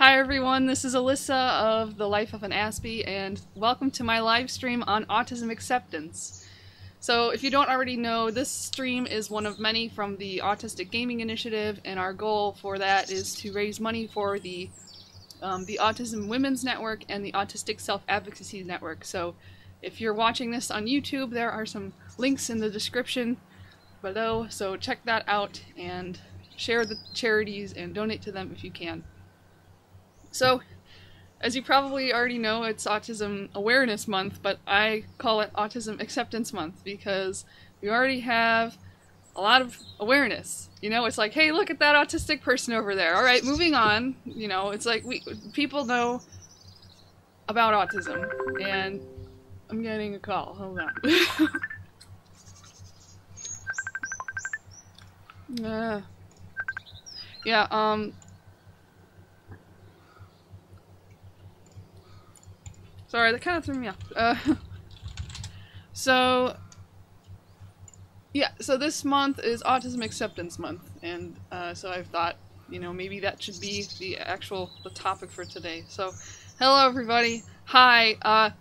Hi everyone, this is Alyssa of The Life of an Aspie, and welcome to my live stream on Autism Acceptance. So if you don't already know, this stream is one of many from the Autistic Gaming Initiative, and our goal for that is to raise money for the Autism Women's Network and the Autistic Self-Advocacy Network. So if you're watching this on YouTube, there are some links in the description below, so check that out and share the charities and donate to them if you can. So, as you probably already know, it's Autism Awareness Month, but I call it Autism Acceptance Month because we already have a lot of awareness. You know, it's like, hey, look at that autistic person over there. Alright, moving on. You know, it's like people know about autism. And I'm getting a call. Hold on. Sorry, that kind of threw me off. So this month is Autism Acceptance Month, and so I thought, you know, maybe that should be the topic for today. So, hello everybody. Hi,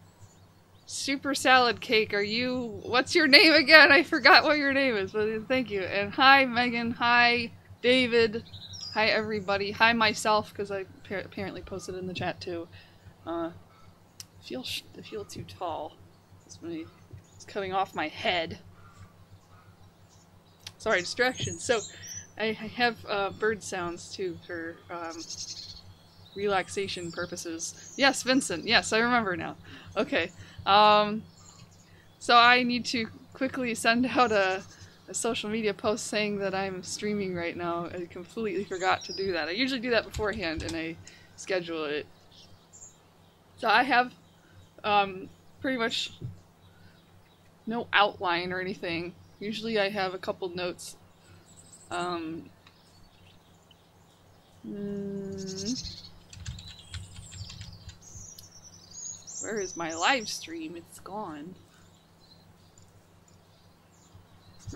Super Salad Cake, what's your name again? I forgot what your name is, but thank you. And hi Megan, hi David, hi everybody, hi myself, because I apparently posted in the chat too. I feel too tall. It's cutting off my head. Sorry, distractions. So, I have bird sounds too for relaxation purposes. Yes, Vincent. Yes, I remember now. Okay. So I need to quickly send out a social media post saying that I'm streaming right now. I completely forgot to do that. I usually do that beforehand and I schedule it. So I have pretty much no outline or anything. Usually I have a couple notes. Where is my live stream? It's gone.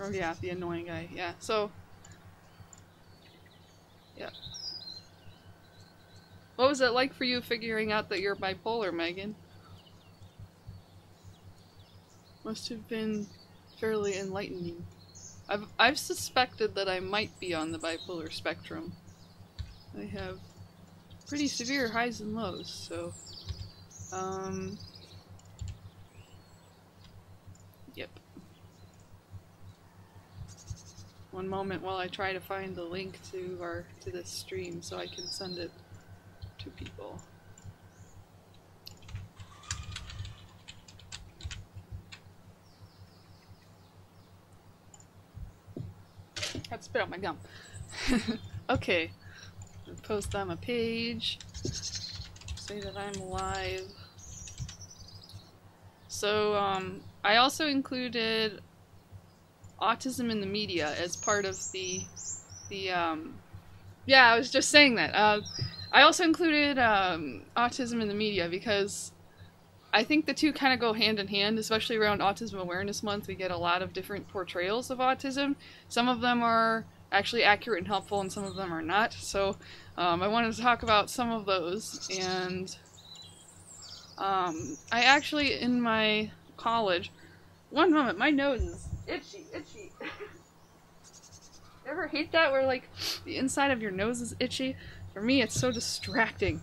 Oh yeah, the annoying guy. Yeah, so yeah. What was it like for you figuring out that you're bipolar, Megan? Must have been fairly enlightening. I've suspected that I might be on the bipolar spectrum. I have pretty severe highs and lows, so yep. One moment while I try to find the link to this stream so I can send it to people. I had to spit out my gum. Okay. Post on a page. Say that I'm live. So, I also included autism in the media as part of yeah, I was just saying that. I also included autism in the media because I think the two kind of go hand in hand, especially around Autism Awareness Month. We get a lot of different portrayals of autism. Some of them are actually accurate and helpful, and some of them are not. So I wanted to talk about some of those. And I actually, in my college, one moment, my nose is itchy. You ever hate that where like the inside of your nose is itchy? For me, it's so distracting.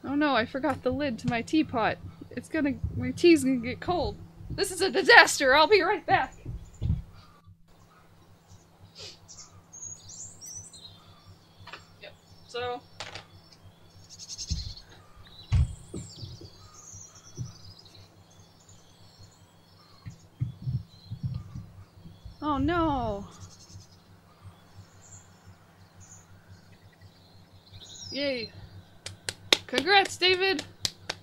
Oh no, I forgot the lid to my teapot. My tea's gonna get cold. This is a disaster! I'll be right back! Yep, so... Oh no! Yay! Congrats, David!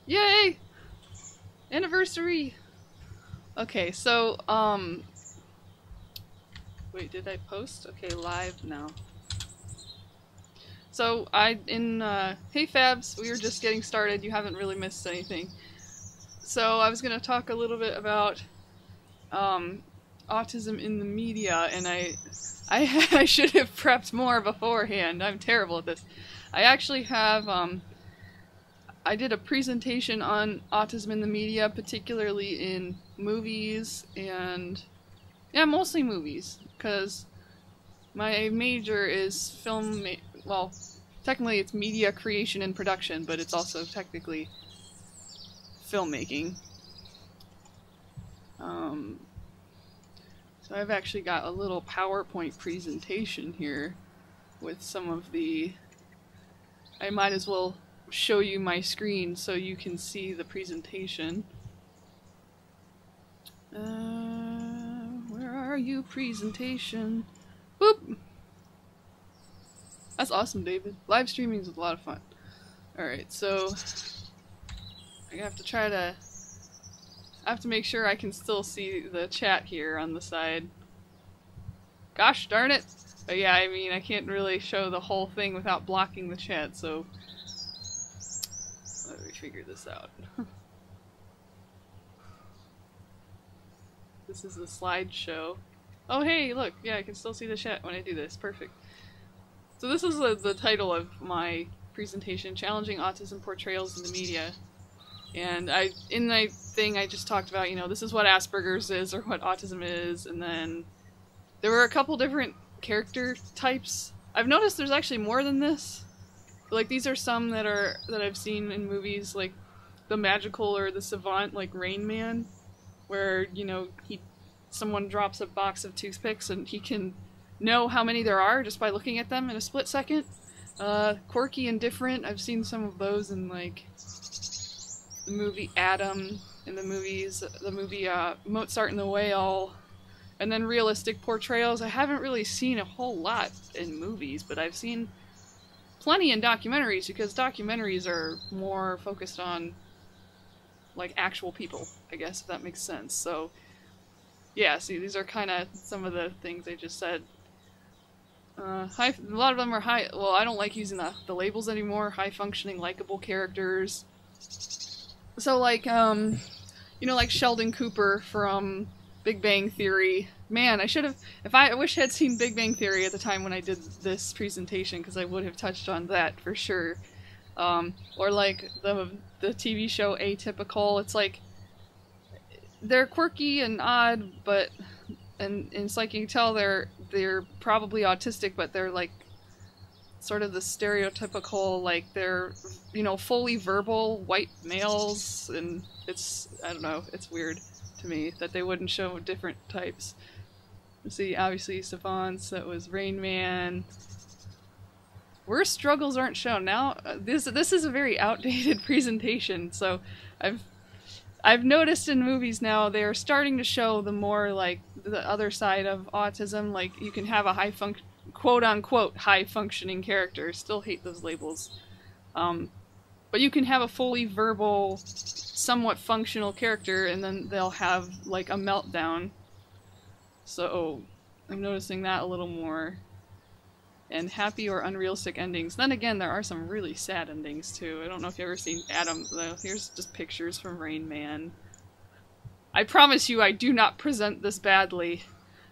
Yay! Anniversary! Okay, so, wait, did I post? Okay, live now. So, hey Fabs, we were just getting started, you haven't really missed anything. So, I was gonna talk a little bit about, autism in the media, and I should have prepped more beforehand. I'm terrible at this. I actually have, I did a presentation on autism in the media, particularly in movies, and yeah, mostly movies, because my major is film, well, technically it's media creation and production, but it's also technically filmmaking. So I've actually got a little PowerPoint presentation here with some of the, I might as well show you my screen so you can see the presentation. Where are you, presentation? Boop! That's awesome, David. Live streaming is a lot of fun. Alright, so I have to try to, I have to make sure I can still see the chat here on the side. Gosh darn it! But yeah, I mean, I can't really show the whole thing without blocking the chat, so let me figure this out. This is the slideshow. Oh hey, look! Yeah, I can still see the chat when I do this. Perfect. So this is the title of my presentation, Challenging Autism Portrayals in the Media. And in my thing I just talked about, you know, this is what Asperger's is, or what autism is, and then there were a couple different character types. I've noticed there's actually more than this. Like, these are some that I've seen in movies, like the magical or the savant, like Rain Man, where, you know, someone drops a box of toothpicks and he can know how many there are just by looking at them in a split second. Quirky and different. I've seen some of those in, like, the movie Adam, in the movie Mozart and the Whale, and then realistic portrayals. I haven't really seen a whole lot in movies, but I've seen plenty in documentaries, because documentaries are more focused on, like, actual people, I guess, if that makes sense. So, yeah, see, these are kind of some of the things I just said. A lot of them are high, well, I don't like using the labels anymore, high-functioning, likable characters. So, like, you know, like Sheldon Cooper from Big Bang Theory. Man, I wish I had seen Big Bang Theory at the time when I did this presentation, because I would have touched on that for sure. Or like the TV show Atypical. It's like, they're quirky and odd, but, and it's like you can tell they're probably autistic, but they're like sort of the stereotypical, like, they're, you know, fully verbal white males, and it's, I don't know, it's weird to me that they wouldn't show different types. See, obviously savants, that was Rain Man. Worst struggles aren't shown. Now, this is a very outdated presentation, so I've noticed in movies now they're starting to show the more, like, the other side of autism. Like, you can have a quote-unquote high-functioning character. Still hate those labels. But you can have a fully verbal, somewhat functional character, and then they'll have, like, a meltdown. So, I'm noticing that a little more. And happy or unrealistic endings. Then again, there are some really sad endings, too. I don't know if you've ever seen Adam, though. Here's just pictures from Rain Man. I promise you I do not present this badly.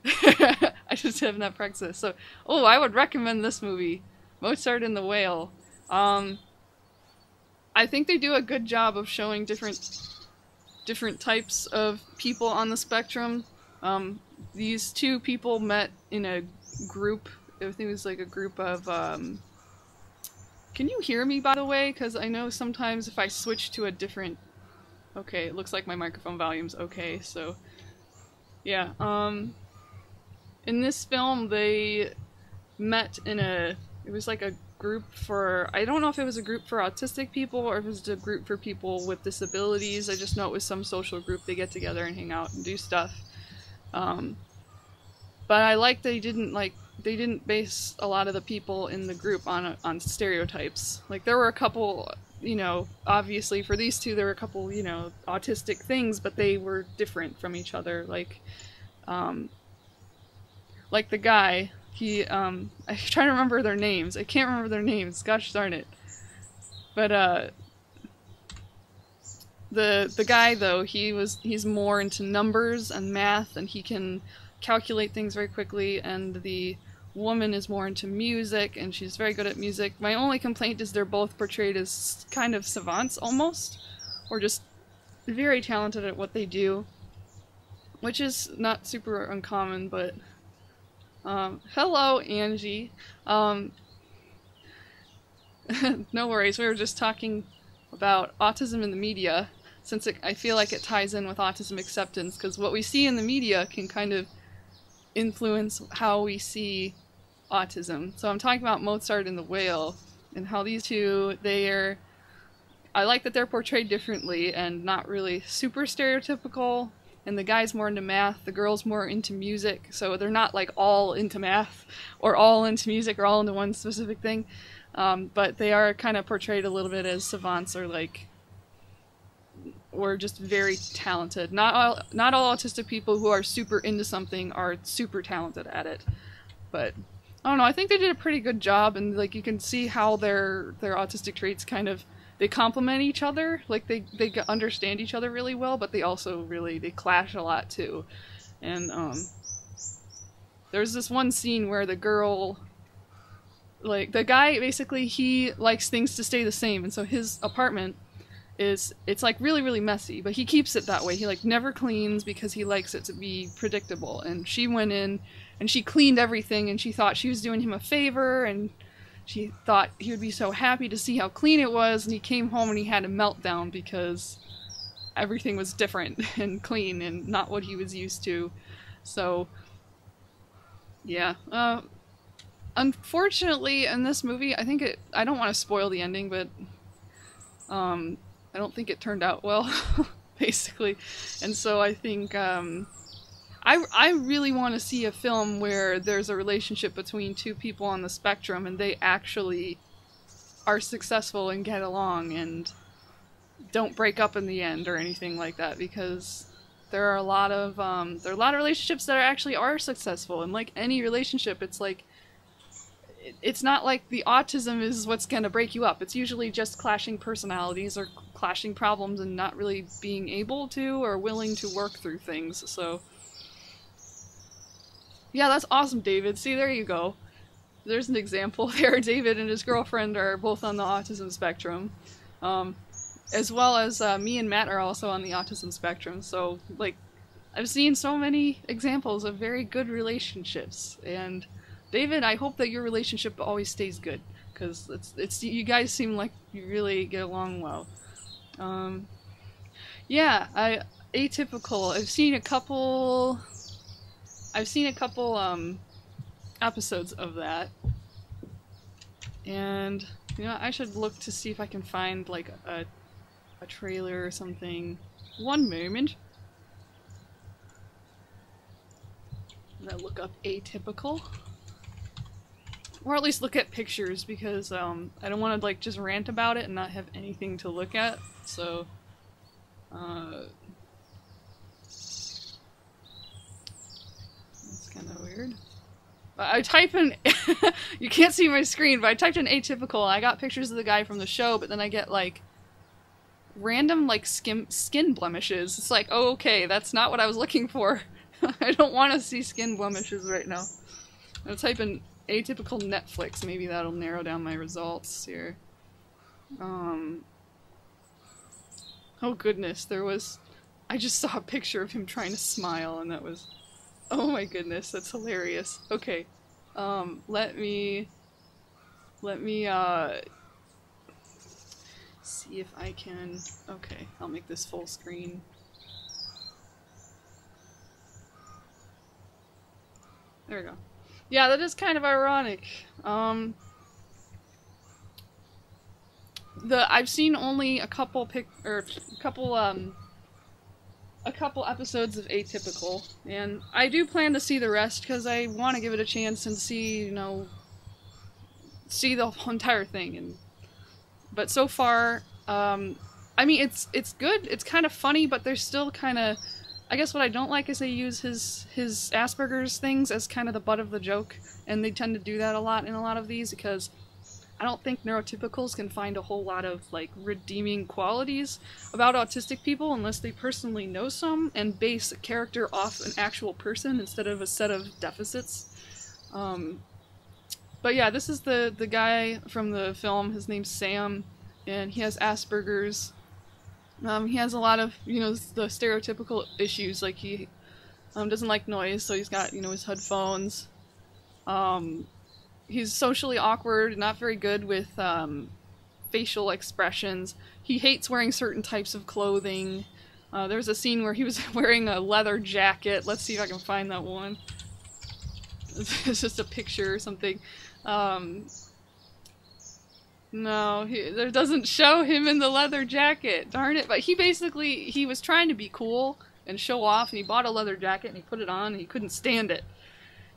I just have not practiced this. So, oh, I would recommend this movie. Mozart and the Whale. I think they do a good job of showing different types of people on the spectrum. These two people met in a group. I think it was like a group of, can you hear me, by the way? Because I know sometimes if I switch to a different, okay, it looks like my microphone volume's okay, so, yeah, in this film, they met in it was like a group for, I don't know if it was a group for autistic people or if it was a group for people with disabilities. I just know it was some social group. They get together and hang out and do stuff. But I like they didn't base a lot of the people in the group on stereotypes. Like, there were a couple, you know, obviously for these two there were a couple, you know, autistic things, but they were different from each other. Like the guy, I'm trying to remember their names. I can't remember their names, gosh darn it. But the guy though, he's more into numbers and math, and he can calculate things very quickly, and the woman is more into music, and she's very good at music. My only complaint is they're both portrayed as kind of savants almost, or just very talented at what they do, which is not super uncommon, but hello, Angie. No worries, we were just talking about autism in the media, since I feel like it ties in with autism acceptance, because what we see in the media can kind of influence how we see autism. So I'm talking about Mozart and the Whale, and how these two, I like that they're portrayed differently and not really super stereotypical, and the guy's more into math, the girl's more into music, so they're not like all into math, or all into music, or all into one specific thing, but they are kind of portrayed a little bit as savants, or just very talented. Not all autistic people who are super into something are super talented at it, but I don't know, I think they did a pretty good job, and like you can see how their autistic traits kind of, they complement each other, like they understand each other really well, but they also they clash a lot too. And there's this one scene where the girl, like the guy basically, he likes things to stay the same, and so his apartment it's like really messy, but he keeps it that way. He like never cleans because he likes it to be predictable. And she went in and she cleaned everything, and she thought she was doing him a favor, and she thought he would be so happy to see how clean it was, and he came home and he had a meltdown because everything was different and clean and not what he was used to. So yeah, unfortunately in this movie, I don't want to spoil the ending, but I don't think it turned out well, basically. And so I think, I really want to see a film where there's a relationship between two people on the spectrum and they actually are successful and get along and don't break up in the end or anything like that, because there are a lot of relationships that actually are successful, and like any relationship, it's like, it's not like the autism is what's gonna break you up. It's usually just clashing personalities or clashing problems and not really being able to or willing to work through things. So yeah, that's awesome, David. See, there you go. There's an example there. David and his girlfriend are both on the autism spectrum. As well as me and Matt are also on the autism spectrum. So like, I've seen so many examples of very good relationships, and David, I hope that your relationship always stays good, because it's you guys seem like you really get along well. Yeah, Atypical. I've seen a couple episodes of that, and you know, I should look to see if I can find like a trailer or something. One moment. I'm gonna look up Atypical. Or at least look at pictures, because I don't want to like just rant about it and not have anything to look at. So that's kind of weird. But I type in you can't see my screen, but I typed in Atypical. I got pictures of the guy from the show, but then I get like random like skin blemishes. It's like, oh, okay, that's not what I was looking for. I don't want to see skin blemishes right now. I'll type in Atypical Netflix, maybe that'll narrow down my results here. Oh goodness, I just saw a picture of him trying to smile, and that was, oh my goodness, that's hilarious. Okay, let me see if I can, okay, I'll make this full screen. There we go. Yeah, that is kind of ironic. I've seen only a couple episodes of Atypical, and I do plan to see the rest because I want to give it a chance and see, you know, see the entire thing. But so far, I mean, it's good. It's kind of funny, but there's still kind of, I guess what I don't like is they use his Asperger's things as kind of the butt of the joke, and they tend to do that a lot in a lot of these, because I don't think neurotypicals can find a whole lot of like redeeming qualities about autistic people unless they personally know some and base a character off an actual person instead of a set of deficits. But yeah, this is the guy from the film. His name's Sam, and he has Asperger's. He has a lot of, you know, the stereotypical issues, like he doesn't like noise, so he's got, you know, his headphones. He's socially awkward, not very good with facial expressions. He hates wearing certain types of clothing. There's a scene where he was wearing a leather jacket. Let's see if I can find that one. It's just a picture or something. No, it doesn't show him in the leather jacket. Darn it. But he was trying to be cool and show off, and he bought a leather jacket and he put it on and he couldn't stand it.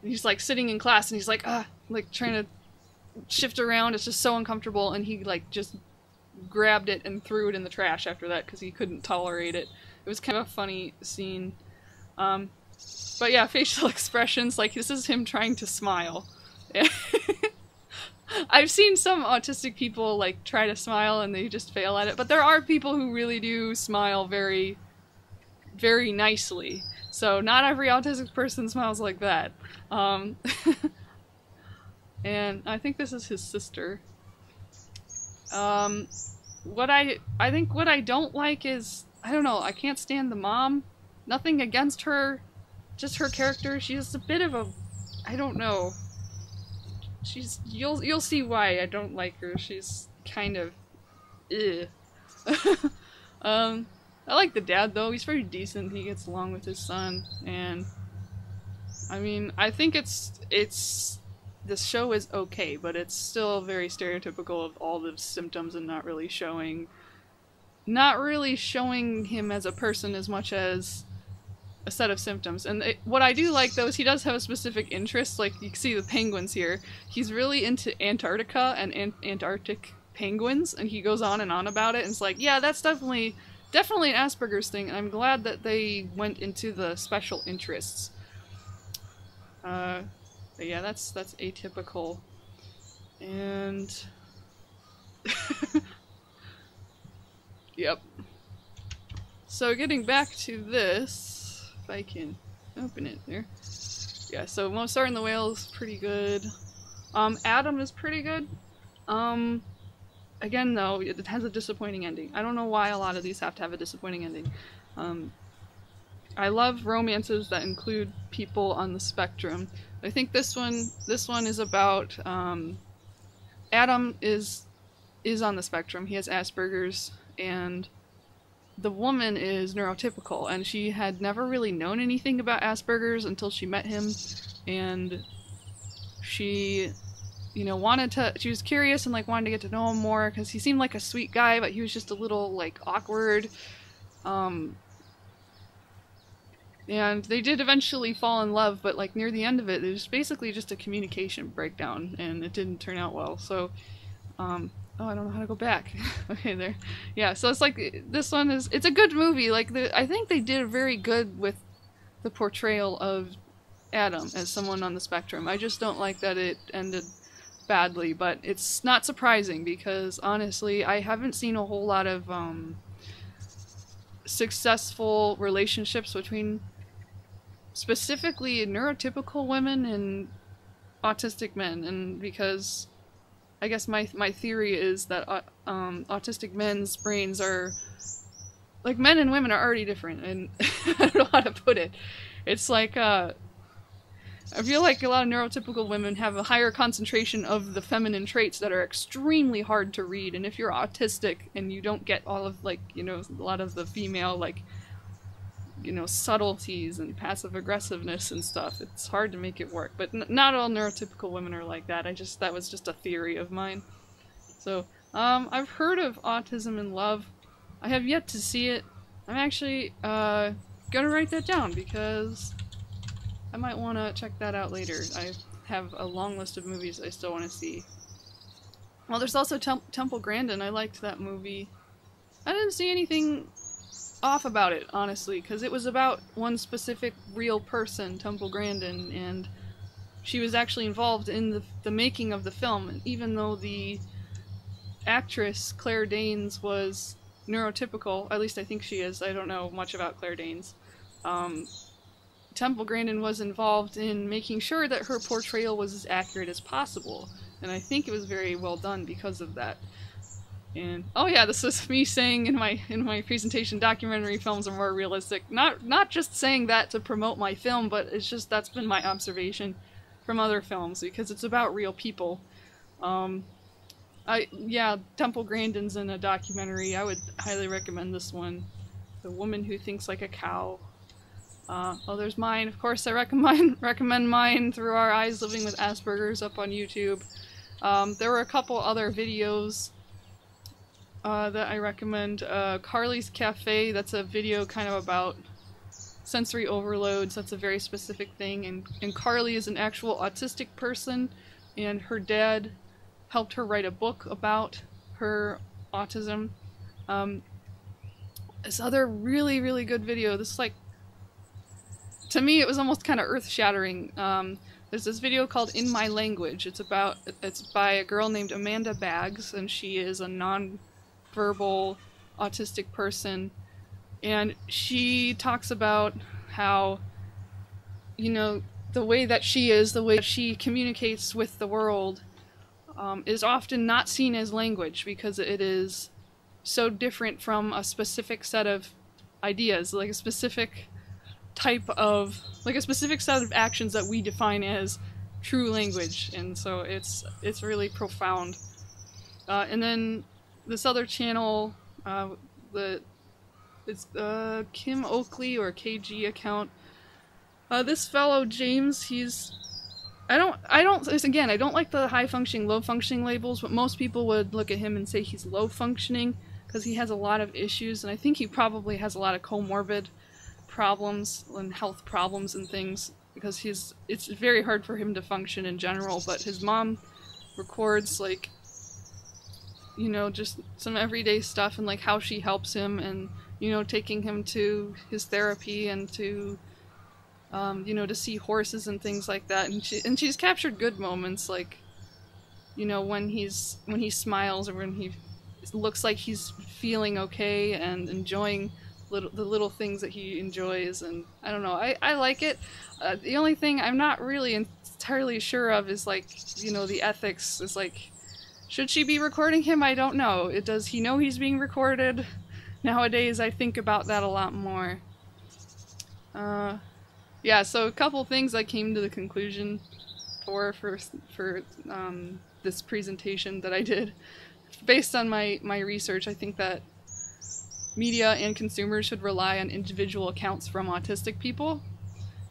And he's like sitting in class and he's like, like trying to shift around. It's just so uncomfortable, and he like just grabbed it and threw it in the trash after that because he couldn't tolerate it. It was kind of a funny scene. But yeah, facial expressions, like this is him trying to smile. I've seen some autistic people like try to smile and they just fail at it, but there are people who really do smile very, very nicely. So not every autistic person smiles like that. And I think this is his sister. What I think what I don't like is, I don't know, I can't stand the mom. Nothing against her, just her character. She's a bit of a, I don't know. You'll see why I don't like her. She's kind of, ugh. I like the dad though. He's pretty decent. He gets along with his son, and I mean, I think this show is okay, but it's still very stereotypical of all the symptoms and not really showing him as a person as much as a set of symptoms. And what I do like though is he does have a specific interest. Like you can see the penguins here. He's really into Antarctica and Antarctic penguins, and he goes on and on about it, and it's like, yeah, that's definitely an Asperger's thing, and I'm glad that they went into the special interests. But yeah, that's Atypical. And yep. So getting back to this, if I can open it there. Yeah, so Mozart and the Whale is pretty good. Adam is pretty good. Again though, it has a disappointing ending. I don't know why a lot of these have to have a disappointing ending. I love romances that include people on the spectrum. I think this one is about Adam is on the spectrum. He has Asperger's, and the woman is neurotypical, and she had never really known anything about Asperger's until she met him, and she, you know, she was curious and like wanted to get to know him more because he seemed like a sweet guy, but he was just a little like awkward. And they did eventually fall in love, but like near the end of it was basically just a communication breakdown, and it didn't turn out well. So, oh, I don't know how to go back. Okay, there. Yeah, so it's like, this one it's a good movie. Like, I think they did very good with the portrayal of Adam as someone on the spectrum. I just don't like that it ended badly, but it's not surprising because, honestly, I haven't seen a whole lot of successful relationships between specifically neurotypical women and autistic men, and because I guess my theory is that autistic men's brains are, like, men and women are already different, and I don't know how to put it. It's like, I feel like a lot of neurotypical women have a higher concentration of the feminine traits that are extremely hard to read, and if you're autistic and you don't get all of, like, you know, a lot of the female, like, you know, subtleties and passive aggressiveness and stuff, it's hard to make it work. But not all neurotypical women are like that. That was just a theory of mine. So, I've heard of Autism in Love. I have yet to see it. I'm actually, gonna write that down because I might want to check that out later. I have a long list of movies I still want to see. Well, there's also Temple Grandin. I liked that movie. I didn't see anything off about it, honestly, because it was about one specific real person, Temple Grandin, and she was actually involved in the making of the film, and even though the actress Claire Danes was neurotypical, at least I think she is, I don't know much about Claire Danes, Temple Grandin was involved in making sure that her portrayal was as accurate as possible, and I think it was very well done because of that. And oh yeah, this is me saying in my presentation, documentary films are more realistic. Not just saying that to promote my film, but it's just that's been my observation from other films because it's about real people. Yeah, Temple Grandin's in a documentary. I would highly recommend this one. The Woman Who Thinks Like a Cow. Oh, there's mine. Of course, I recommend mine, Through Our Eyes Living with Asperger's, up on YouTube. There were a couple other videos that I recommend. Carly's Cafe, that's a video kind of about sensory overloads. That's a very specific thing. And Carly is an actual autistic person, and her dad helped her write a book about her autism. This other really, really good video, this like, to me it was almost kind of earth-shattering. There's this video called In My Language. It's by a girl named Amanda Baggs, and she is a non-verbal autistic person, and she talks about how, you know, the way that she communicates with the world is often not seen as language because it is so different from a specific set of ideas, like a specific set of actions that we define as true language, and so it's really profound. And then this other channel, it's Kim Oakley or KG account. This fellow James, I don't like the high functioning, low functioning labels, but most people would look at him and say he's low functioning because he has a lot of issues, and I think he probably has a lot of comorbid problems and health problems and things because it's very hard for him to function in general. But his mom records, like, you know, just some everyday stuff and like how she helps him, and, you know, taking him to his therapy and to you know, to see horses and things like that. And she's captured good moments, like, you know, when he smiles or when he looks like he's feeling okay and enjoying the little things that he enjoys. And I don't know, I like it. The only thing I'm not really entirely sure of is, like, you know, the ethics is like, should she be recording him? I don't know. Does he know he's being recorded? Nowadays I think about that a lot more. Yeah, so a couple things I came to the conclusion for this presentation that I did. Based on my research, I think that media and consumers should rely on individual accounts from autistic people.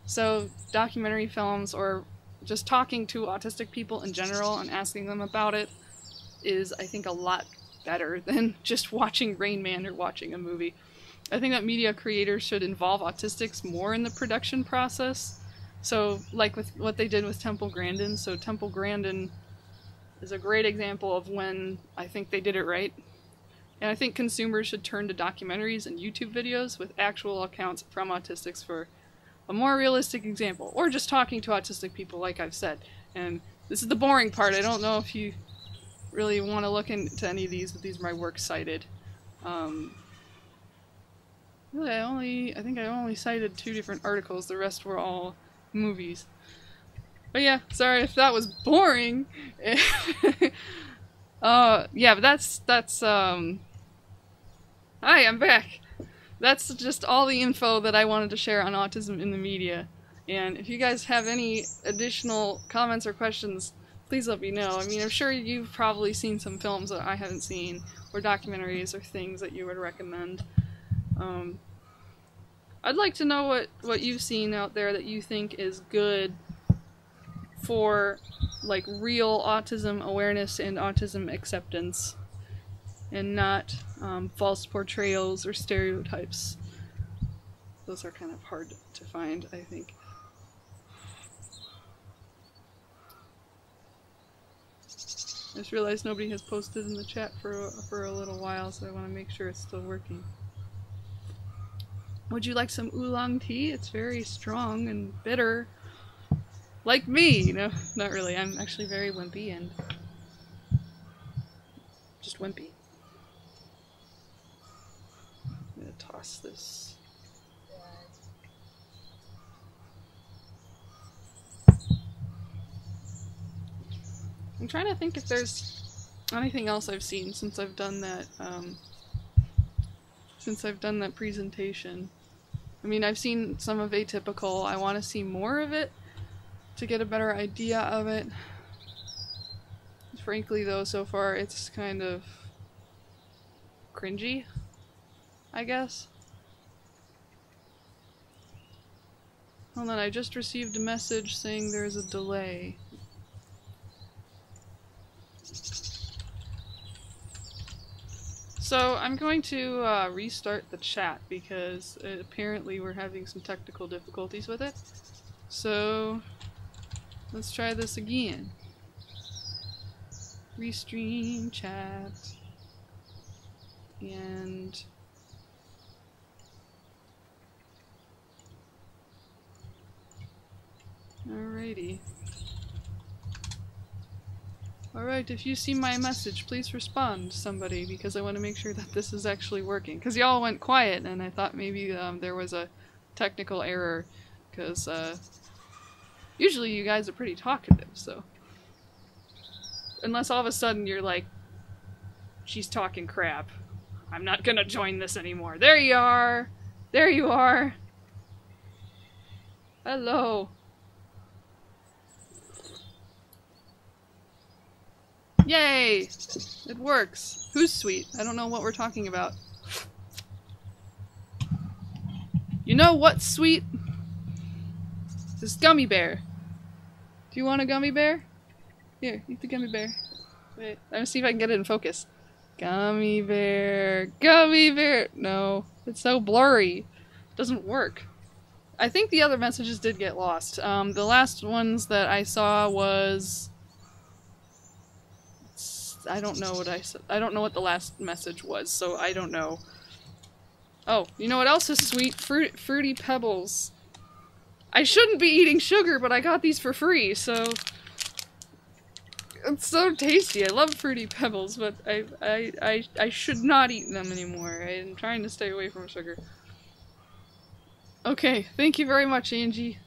So documentary films or just talking to autistic people in general and asking them about it is, I think, a lot better than just watching Rain Man or watching a movie. I think that media creators should involve autistics more in the production process. So, like with what they did with Temple Grandin. So Temple Grandin is a great example of when I think they did it right. And I think consumers should turn to documentaries and YouTube videos with actual accounts from autistics for a more realistic example. Or just talking to autistic people, like I've said. And this is the boring part. I don't know if you really want to look into any of these, but these are my works cited. Really, I think I only cited 2 different articles. The rest were all movies. But yeah, sorry if that was boring. Yeah, but that's hi, I'm back. That's just all the info that I wanted to share on autism in the media. And if you guys have any additional comments or questions, please let me know. I mean, I'm sure you've probably seen some films that I haven't seen, or documentaries or things that you would recommend. I'd like to know what you've seen out there that you think is good for, like, real autism awareness and autism acceptance, and not false portrayals or stereotypes. Those are kind of hard to find, I think. I just realized nobody has posted in the chat for a little while, so I want to make sure it's still working. Would you like some oolong tea? It's very strong and bitter. Like me! No, not really. I'm actually very wimpy and just wimpy. I'm gonna toss this. I'm trying to think if there's anything else I've seen since I've done that, presentation. I mean, I've seen some of Atypical. I want to see more of it to get a better idea of it. Frankly, though, so far it's kind of cringy, I guess. Hold on, I just received a message saying there's a delay. So I'm going to restart the chat because apparently we're having some technical difficulties with it. So let's try this again. Restream chat. And alrighty. Alright, if you see my message, please respond, somebody, because I want to make sure that this is actually working. Because y'all went quiet, and I thought maybe there was a technical error, because usually you guys are pretty talkative, so. Unless all of a sudden you're like, she's talking crap. I'm not gonna join this anymore. There you are! There you are! Hello! Yay! It works. Who's sweet? I don't know what we're talking about. You know what's sweet? This gummy bear. Do you want a gummy bear? Here, eat the gummy bear. Wait, let me see if I can get it in focus. Gummy bear. Gummy bear! No, it's so blurry. It doesn't work. I think the other messages did get lost. The last ones that I saw was... I don't know what I said. I don't know what the last message was, so I don't know. Oh, you know what else is sweet? Fruity Pebbles. I shouldn't be eating sugar, but I got these for free, so... It's so tasty. I love Fruity Pebbles, but I should not eat them anymore. I'm trying to stay away from sugar. Okay, thank you very much, Angie.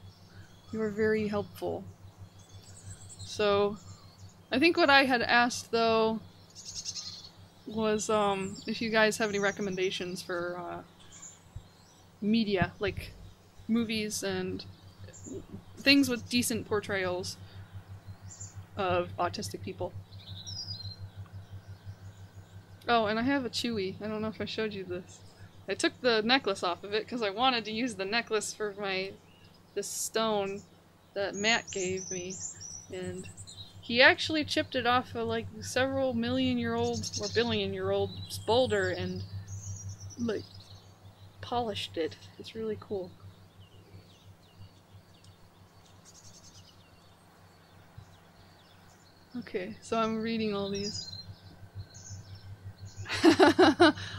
You were very helpful. So... I think what I had asked, though, was if you guys have any recommendations for media, like movies and things with decent portrayals of autistic people. Oh, and I have a Chewy. I don't know if I showed you this. I took the necklace off of it because I wanted to use the necklace for this stone that Matt gave me, and... He actually chipped it off a like several million-year-old or billion-year-old boulder and like polished it. It's really cool. Okay, so I'm reading all these.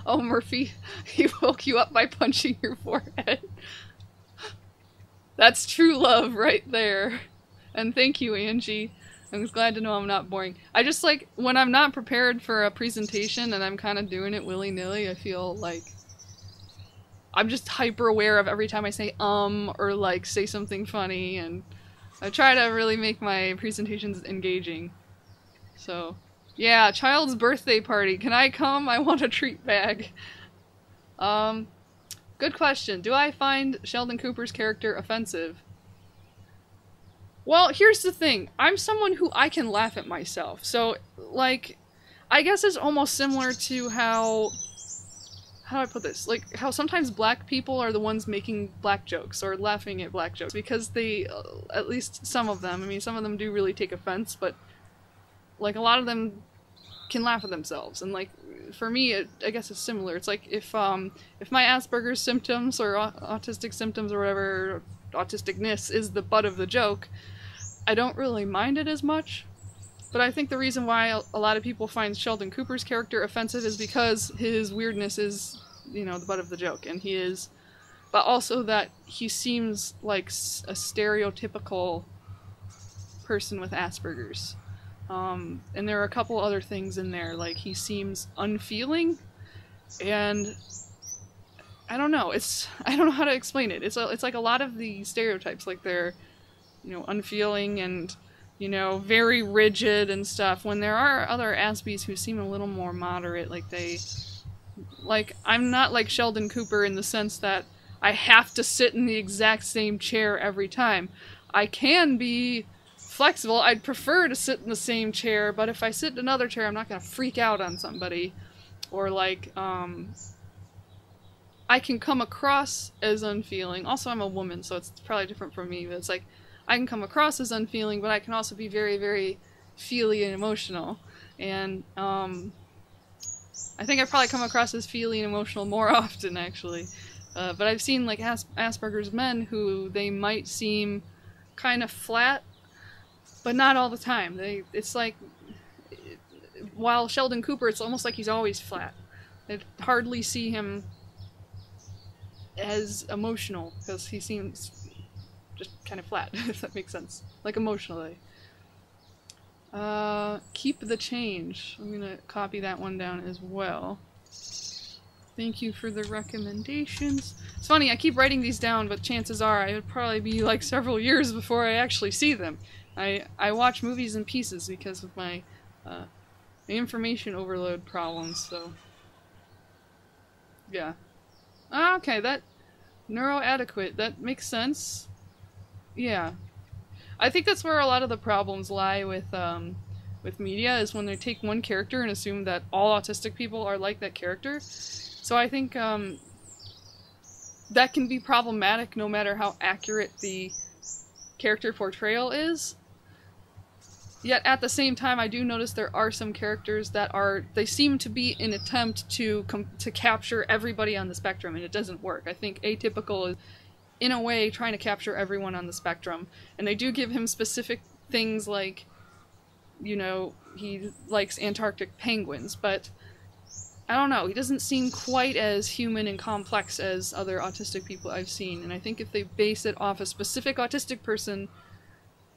Oh, Murphy, he woke you up by punching your forehead. That's true love right there. And thank you, Angie. I'm glad to know I'm not boring. I just like, when I'm not prepared for a presentation and I'm kind of doing it willy-nilly, I feel like I'm just hyper aware of every time I say or like say something funny, and I try to really make my presentations engaging. So, yeah, child's birthday party. Can I come? I want a treat bag. Good question. Do I find Sheldon Cooper's character offensive? Well, here's the thing. I'm someone who I can laugh at myself. So, like, I guess it's almost similar to how do I put this? Like, how sometimes black people are the ones making black jokes or laughing at black jokes because they, at least some of them, I mean, some of them do really take offense, but, like, a lot of them can laugh at themselves. And, like, for me, I guess it's similar. It's like, if my Asperger's symptoms or autistic symptoms or whatever, autisticness is the butt of the joke, I don't really mind it as much, but I think the reason why a lot of people find Sheldon Cooper's character offensive is because his weirdness is, you know, the butt of the joke, and he is, but also that he seems like a stereotypical person with Asperger's. And there are a couple other things in there, like he seems unfeeling, and I don't know. I don't know how to explain it. It's like a lot of the stereotypes, like they're, you know, unfeeling and, you know, very rigid and stuff. When there are other Aspies who seem a little more moderate, like I'm not like Sheldon Cooper in the sense that I have to sit in the exact same chair every time. I can be flexible. I'd prefer to sit in the same chair, but if I sit in another chair, I'm not gonna freak out on somebody, or like I can come across as unfeeling. Also, I'm a woman, so it's probably different from me, but it's like, I can come across as unfeeling, but I can also be very, very feely and emotional. And, I think I probably come across as feely and emotional more often, actually. But I've seen, like, Asperger's men who they might seem kind of flat, but not all the time. It's like, while Sheldon Cooper, it's almost like he's always flat. I'd hardly see him as emotional, because he seems just kind of flat, if that makes sense. Like, emotionally. Keep the change. I'm gonna copy that one down as well. Thank you for the recommendations. It's funny, I keep writing these down, but chances are it would probably be like several years before I actually see them. I watch movies in pieces because of my information overload problems, so... yeah. Okay, that neuroadequate, that makes sense. Yeah. I think that's where a lot of the problems lie with media, is when they take one character and assume that all autistic people are like that character. So I think that can be problematic no matter how accurate the character portrayal is. Yet at the same time, I do notice there are some characters that they seem to be an attempt to capture everybody on the spectrum, and it doesn't work. I think Atypical is, in a way, trying to capture everyone on the spectrum, and they do give him specific things like, you know, he likes Antarctic penguins, but I don't know, he doesn't seem quite as human and complex as other autistic people I've seen, and I think if they base it off a specific autistic person,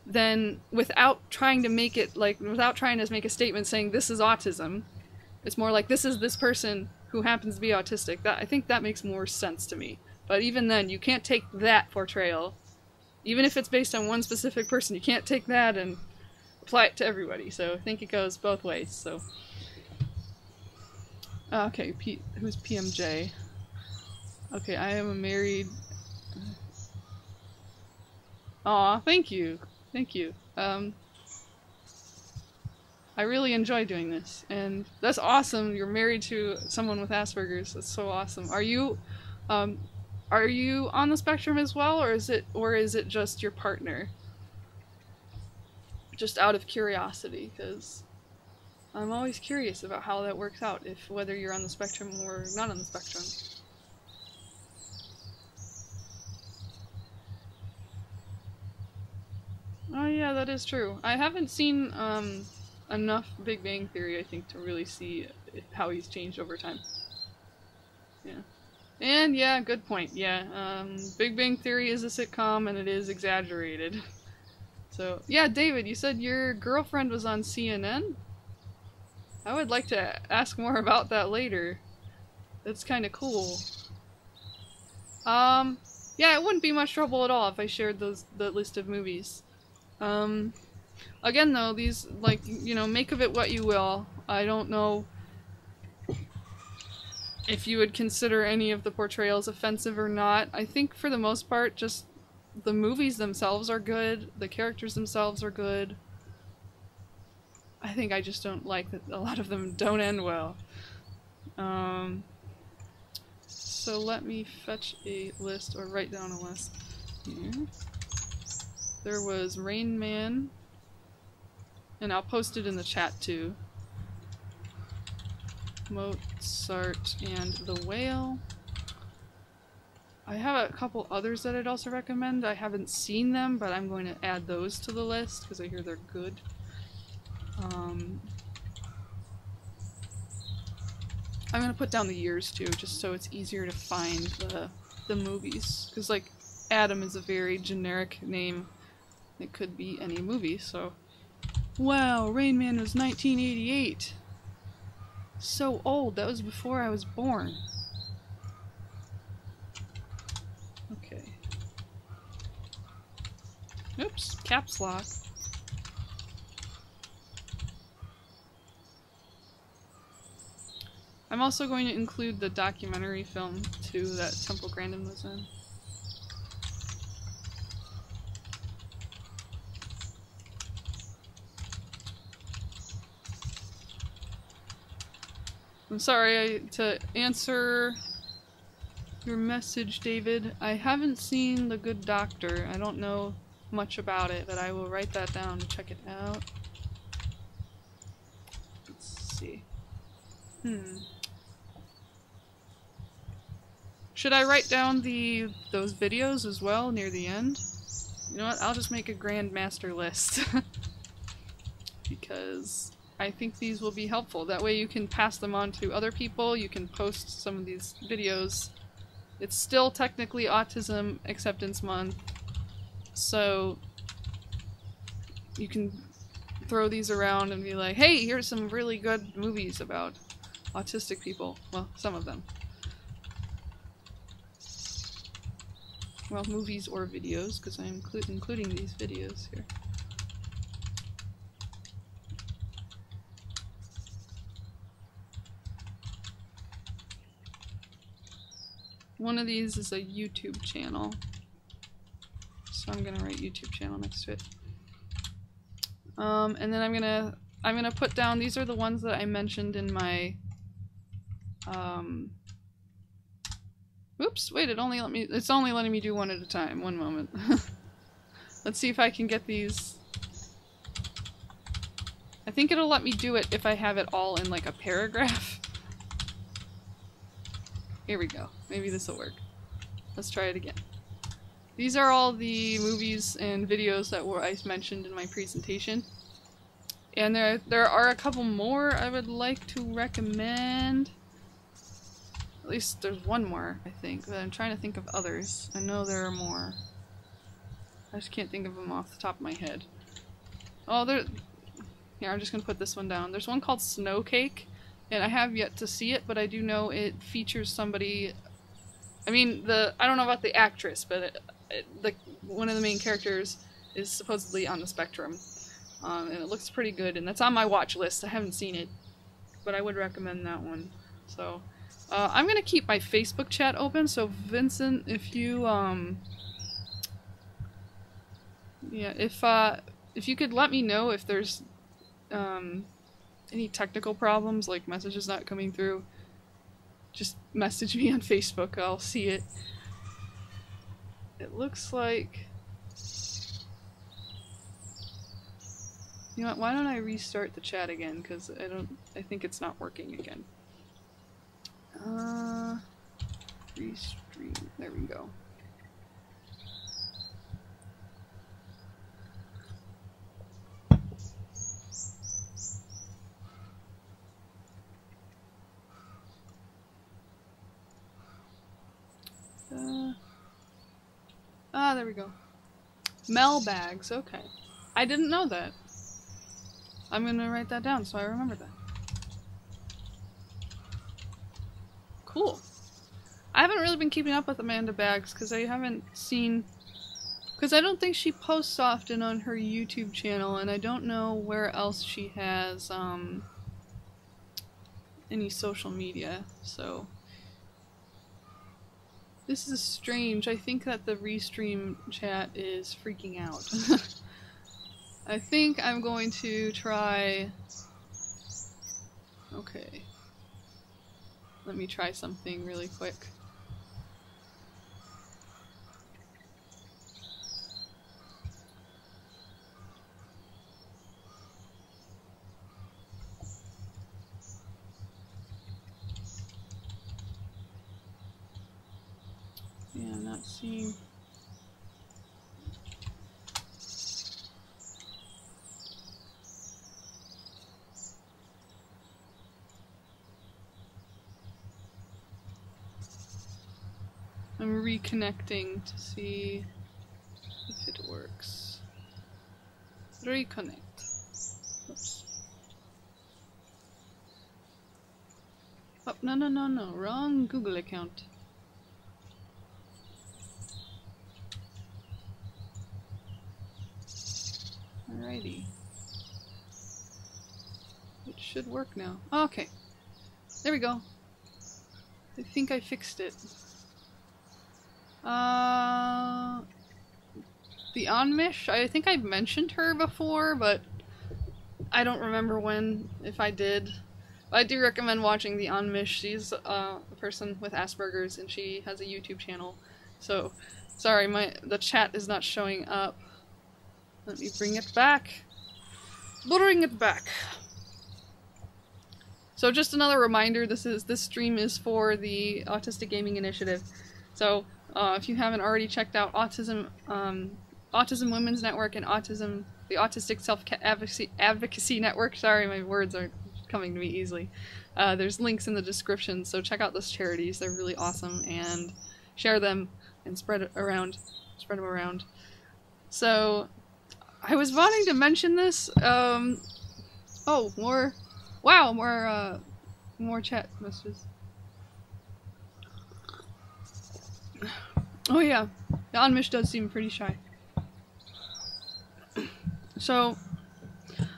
then without trying to make it, like, without trying to make a statement saying this is autism, it's more like this is this person who happens to be autistic. I think that makes more sense to me. But even then, you can't take that portrayal, even if it's based on one specific person, you can't take that and apply it to everybody. So I think it goes both ways, so... okay, who's PMJ? Okay, I am a married... Aw, thank you. Thank you. I really enjoy doing this, and that's awesome. You're married to someone with Asperger's. That's so awesome. Are you on the spectrum as well, or is it just your partner? Just out of curiosity, because I'm always curious about how that works out, whether you're on the spectrum or not on the spectrum. Oh yeah, that is true. I haven't seen enough Big Bang Theory, I think, to really see how he's changed over time. Yeah. And yeah, good point. Yeah, Big Bang Theory is a sitcom and it is exaggerated. So, yeah, David, you said your girlfriend was on CNN? I would like to ask more about that later. That's kind of cool. Yeah, it wouldn't be much trouble at all if I shared the list of movies. Again though, these, like, you know, make of it what you will. I don't know if you would consider any of the portrayals offensive or not. I think for the most part, just the movies themselves are good, the characters themselves are good. I think I just don't like that a lot of them don't end well. So let me fetch a list, or write down a list here. There was Rain Man, and I'll post it in the chat too. Mozart and the Whale. I have a couple others that I'd also recommend. I haven't seen them, but I'm going to add those to the list because I hear they're good. I'm going to put down the years too, just so it's easier to find the movies. Because, like, Adam is a very generic name. It could be any movie, so Wow, Rain Man was 1988. So old, that was before I was born. Okay. Oops, caps lock. I'm also going to include the documentary film too that Temple Grandin was in. I'm sorry to answer your message, David. I haven't seen The Good Doctor. I don't know much about it, but I will write that down to check it out. Let's see. Should I write down those videos as well near the end? You know what? I'll just make a Grandmaster list. Because I think these will be helpful. That way you can pass them on to other people, you can post some of these videos. It's still technically Autism Acceptance Month, so you can throw these around and be like, hey, here's some really good movies about autistic people. Well, some of them. Well, movies or videos, because I'm including these videos here. One of these is a YouTube channel, so I'm gonna write YouTube channel next to it. And then I'm gonna put down, these are the ones that I mentioned in my oops, wait, it's only letting me do one at a time. One moment. Let's see if I can get these. I think it'll let me do it if I have it all in like a paragraph. Here we go. Maybe this will work. Let's try it again. These are all the movies and videos that I mentioned in my presentation. And there are a couple more I would like to recommend. At least there's one more, I think, but I'm trying to think of others. I know there are more. I just can't think of them off the top of my head. Oh, here, I'm just gonna put this one down. There's one called Snow Cake, and I have yet to see it, but I do know it features somebody. I mean, I don't know about the actress, but one of the main characters is supposedly on the spectrum, and it looks pretty good, and that's on my watch list. I haven't seen it, but I would recommend that one. So, I'm gonna keep my Facebook chat open, so Vincent, if you, yeah, if you could let me know if there's, any technical problems, like messages not coming through, just message me on Facebook, I'll see it. It looks like... You know what, why don't I restart the chat again, because I think it's not working again. Restream, there we go. There we go. Mel bags, okay. I didn't know that. I'm gonna write that down so I remember that. Cool. I haven't really been keeping up with Amanda Bags because I haven't seen... Because I don't think she posts often on her YouTube channel, and I don't know where else she has any social media, so... This is strange. I think that the restream chat is freaking out. I think I'm going to try... Okay. Let me try something really quick. Yeah, I'm not seeing... I'm reconnecting to see if it works. Reconnect. Oh, no, no, no, no. Wrong Google account. Alrighty. It should work now. Oh, okay. There we go. I think I fixed it. The Onmish? I think I've mentioned her before, but I don't remember when, if I did. I do recommend watching the Onmish. She's a person with Asperger's, and she has a YouTube channel. So, sorry, the chat is not showing up. Let me bring it back. Bring it back. So just another reminder, this stream is for the Autistic Gaming Initiative. So if you haven't already checked out Autism Women's Network and the Autistic Self-Advocacy Network, sorry, my words aren't coming to me easily. There's links in the description, so check out those charities. They're really awesome, and share them and spread them around. So I was wanting to mention this. Oh, more chat messages. Oh yeah, the Onmish does seem pretty shy. So,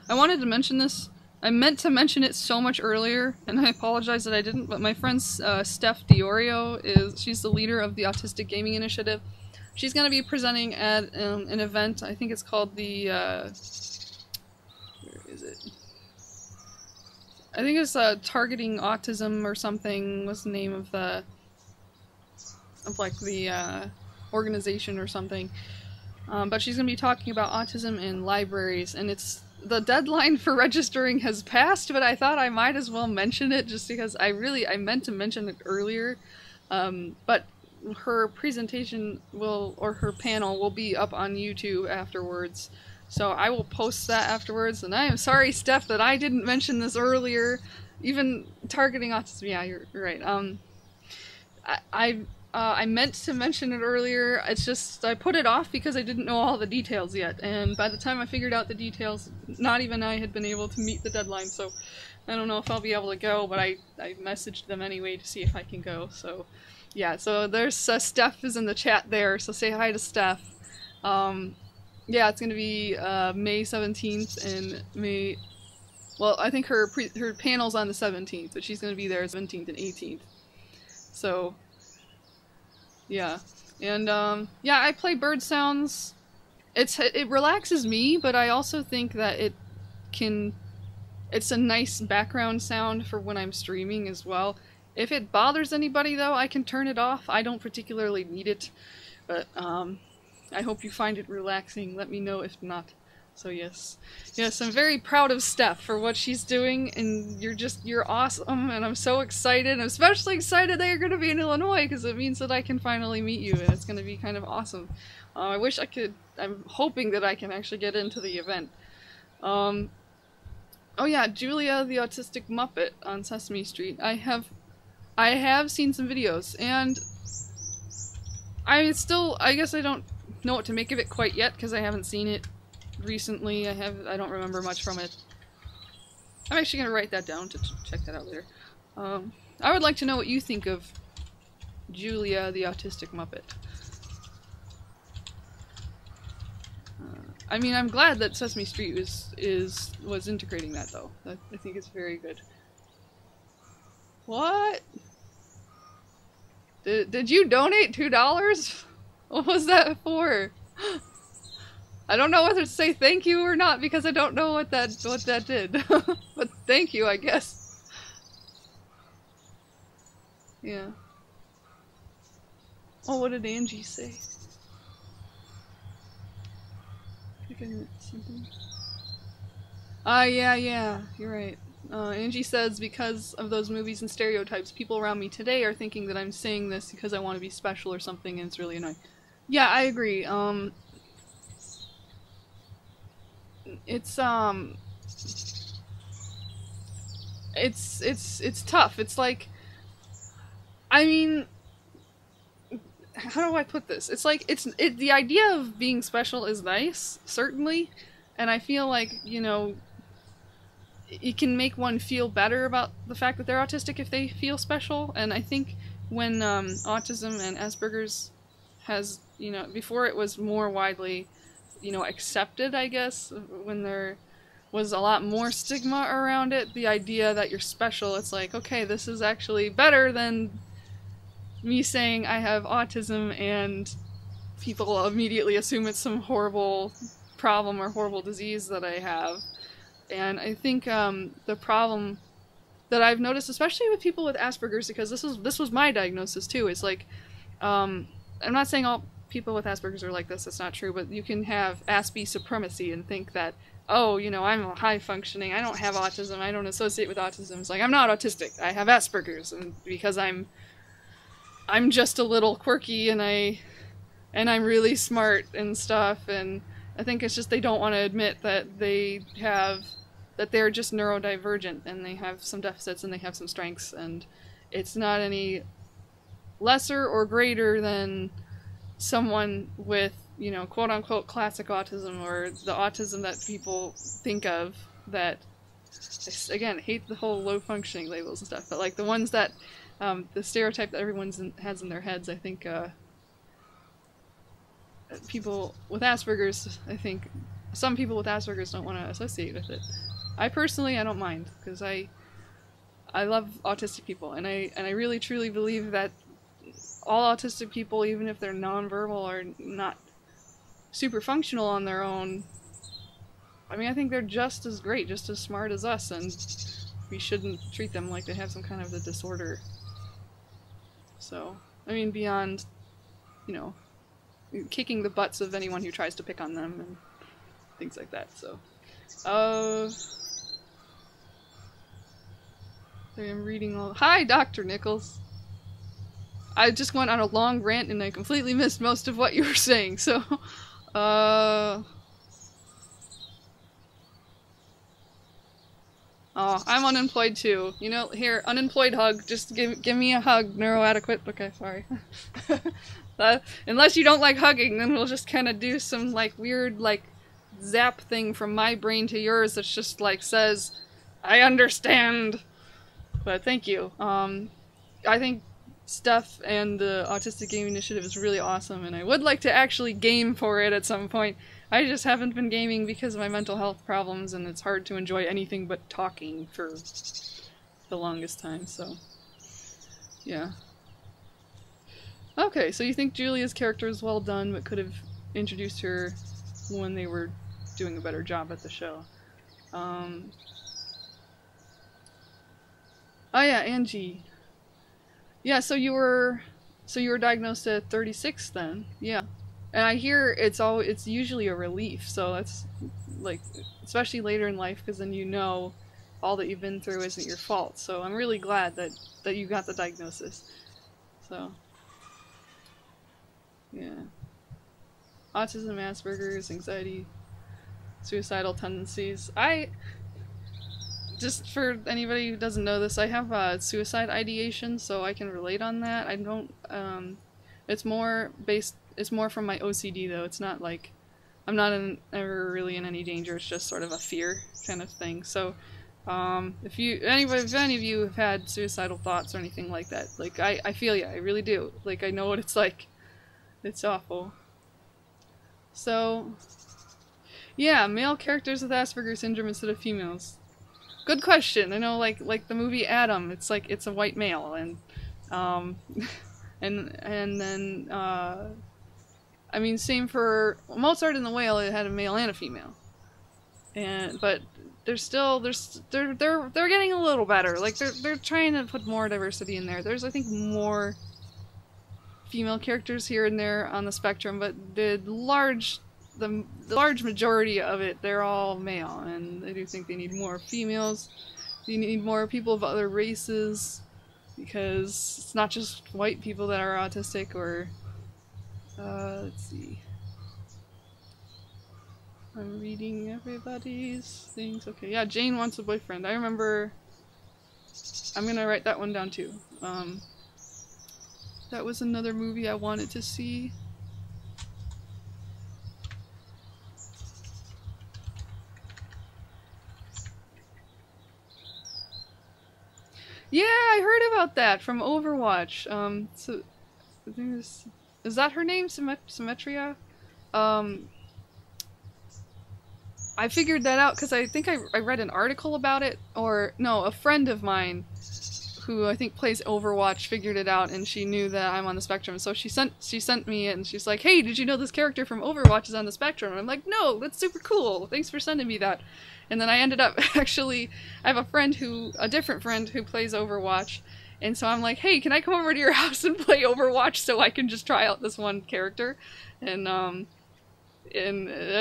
I wanted to mention this. I meant to mention it so much earlier, and I apologize that I didn't, but my friend Steph Diorio she's the leader of the Autistic Gaming Initiative. She's going to be presenting at an event, I think it's called the, where is it? I think it's Targeting Autism or something was the name of the organization or something. But she's going to be talking about autism in libraries, and the deadline for registering has passed, but I thought I might as well mention it just because I meant to mention it earlier. But her presentation her panel will be up on YouTube afterwards. So I will post that afterwards, and I am sorry, Steph, that I didn't mention this earlier. Even Targeting Autism, yeah, you're right. I meant to mention it earlier, it's just, I put it off because I didn't know all the details yet, and by the time I figured out the details, not even I had been able to meet the deadline, so I don't know if I'll be able to go, but I messaged them anyway to see if I can go, so yeah, so there's, Steph is in the chat there, so say hi to Steph. Yeah, it's gonna be May 17th and well, I think her panel's on the 17th, but she's gonna be there 17th and 18th. So, yeah. And, yeah, I play bird sounds. It relaxes me, but I also think that it's a nice background sound for when I'm streaming as well. If it bothers anybody, though, I can turn it off. I don't particularly need it, but, I hope you find it relaxing. Let me know if not. So yes. Yes, I'm very proud of Steph for what she's doing, and you're awesome, and I'm so excited. I'm especially excited that you're going to be in Illinois, because it means that I can finally meet you, and it's going to be kind of awesome. I wish I could, I'm hoping that I can actually get into the event. Oh yeah, Julia the Autistic Muppet on Sesame Street. I have seen some videos, and I guess I don't know what to make of it quite yet, because I haven't seen it recently. I don't remember much from it. I'm actually going to write that down to check that out later. I would like to know what you think of Julia the Autistic Muppet. I mean, I'm glad that Sesame Street was integrating that, though. I think it's very good. What? Did you donate $2? What was that for? I don't know whether to say thank you or not because I don't know what that did. But thank you, I guess. Yeah. Oh, what did Angie say? Yeah, you're right. Angie says, because of those movies and stereotypes, people around me today are thinking that I'm saying this because I want to be special or something, and it's really annoying. Yeah, I agree. It's tough. It's like, I mean, how do I put this? It's like, the idea of being special is nice, certainly, and I feel like, you know, it can make one feel better about the fact that they're autistic if they feel special. And I think when autism and Asperger's has, you know, before it was more widely, you know, accepted, I guess, when there was a lot more stigma around it, the idea that you're special, it's like, okay, this is actually better than me saying I have autism and people immediately assume it's some horrible problem or horrible disease that I have. And I think the problem that I've noticed, especially with people with Asperger's, because this was my diagnosis too, is like, I'm not saying all people with Asperger's are like this, that's not true, but you can have Aspie supremacy and think that, oh, you know, I'm high functioning, I don't have autism, I don't associate with autism. It's like, I'm not autistic, I have Asperger's, and because I'm just a little quirky and I'm really smart and stuff, and I think it's just they don't want to admit that they're just neurodivergent and they have some deficits and they have some strengths, and it's not any lesser or greater than someone with, you know, quote-unquote classic autism, or the autism that people think of that, again, hate the whole low-functioning labels and stuff, but like the ones that, the stereotype that everyone has in their heads, I think, people with Asperger's, I think some people with Asperger's don't want to associate with it. I personally, I don't mind, because I love autistic people, and I really truly believe that all autistic people, even if they're nonverbal or not super functional on their own, I mean, I think they're just as great, just as smart as us, and we shouldn't treat them like they have some kind of a disorder. So, I mean, beyond, you know, kicking the butts of anyone who tries to pick on them and things like that. So, I'm reading all. Hi, Dr. Nichols. I just went on a long rant and I completely missed most of what you were saying. So, oh, I'm unemployed too. You know, here, unemployed hug. Just give me a hug. Neuroadequate. Okay, sorry. Unless you don't like hugging, then we'll just kind of do some, like, weird, like, zap thing from my brain to yours that's just, like, says, I understand. But thank you. I think Steph and the Autistic Game Initiative is really awesome, and I would like to actually game for it at some point. I just haven't been gaming because of my mental health problems, and it's hard to enjoy anything but talking for the longest time, so yeah. Okay, so you think Julia's character is well done, but could have introduced her when they were doing a better job at the show. Oh yeah, Angie. Yeah, so you were diagnosed at 36 then. Yeah. And I hear it's usually a relief, so that's, like, especially later in life, because then you know all that you've been through isn't your fault. So I'm really glad that you got the diagnosis. So, yeah. Autism, Asperger's, anxiety, suicidal tendencies. Just for anybody who doesn't know this, I have suicide ideation, so I can relate on that. I don't, it's more from my OCD though. It's not like, I'm not ever really in any danger, it's just sort of a fear kind of thing. So, if any of you have had suicidal thoughts or anything like that, like, I feel ya, I really do. Like, I know what it's like. It's awful. So, yeah, male characters with Asperger's syndrome instead of females. Good question. I know, like the movie Adam, it's like, it's a white male, and then, I mean, same for Mozart and the Whale, it had a male and a female. But they're getting a little better. Like, they're trying to put more diversity in there. There's, I think, more female characters here and there on the spectrum, but the large majority of it, they're all male, and I do think they need more females. They need more people of other races, because it's not just white people that are autistic, or, let's see. I'm reading everybody's things. Okay, yeah, Jane wants a boyfriend. I remember, I'm gonna write that one down too. That was another movie I wanted to see. Yeah, I heard about that from Overwatch. So is that her name, Symmetria? I figured that out because I think I read an article about it, or no, a friend of mine who I think plays Overwatch figured it out, and she knew that I'm on the spectrum. So she sent me it, and she's like, "Hey, did you know this character from Overwatch is on the spectrum?" And I'm like, "No, that's super cool. Thanks for sending me that." And then I ended up actually, I have a different friend who plays Overwatch, and so I'm like, "Hey, can I come over to your house and play Overwatch so I can just try out this one character?" And I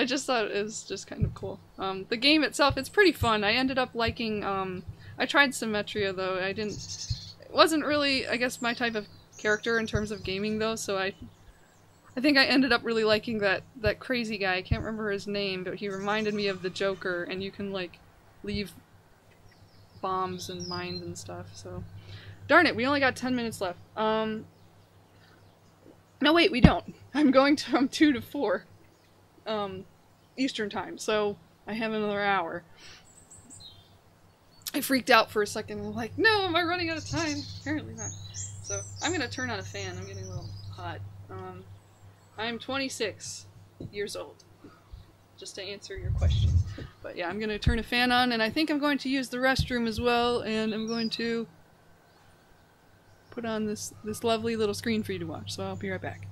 just thought it was just kind of cool. The game itself, it's pretty fun. I ended up liking, I tried Symmetria though. It wasn't really, I guess, my type of character in terms of gaming though, so I think I ended up really liking that crazy guy. I can't remember his name, but he reminded me of the Joker, and you can, like, leave bombs and mines and stuff, so. Darn it, we only got 10 minutes left. No wait, we don't. I'm going from 2 to 4. Eastern time, so I have another hour. I freaked out for a second and I'm like, no, am I running out of time? Apparently not. So I'm gonna turn on a fan. I'm getting a little hot. I'm 26 years old, just to answer your question. But yeah, I'm gonna turn a fan on, and I think I'm going to use the restroom as well, and I'm going to put on this lovely little screen for you to watch, so I'll be right back.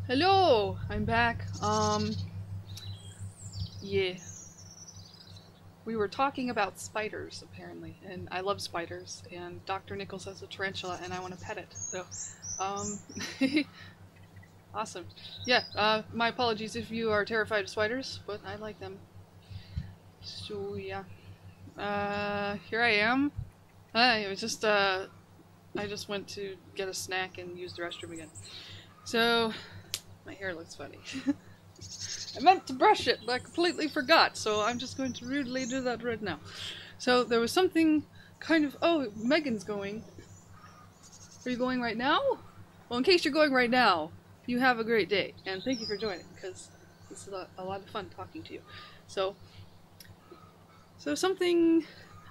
Hello! I'm back. Yeah. We were talking about spiders, apparently, and I love spiders, and Dr. Nichols has a tarantula, and I want to pet it, so, awesome. Yeah, my apologies if you are terrified of spiders, but I like them. So, yeah. Here I am. It was just, I just went to get a snack and use the restroom again. So, my hair looks funny. I meant to brush it, but I completely forgot, so I'm just going to rudely do that right now. So, there was something kind of... Oh, Megan's going. Are you going right now? Well, in case you're going right now, you have a great day, and thank you for joining, because this is a lot of fun talking to you. So something...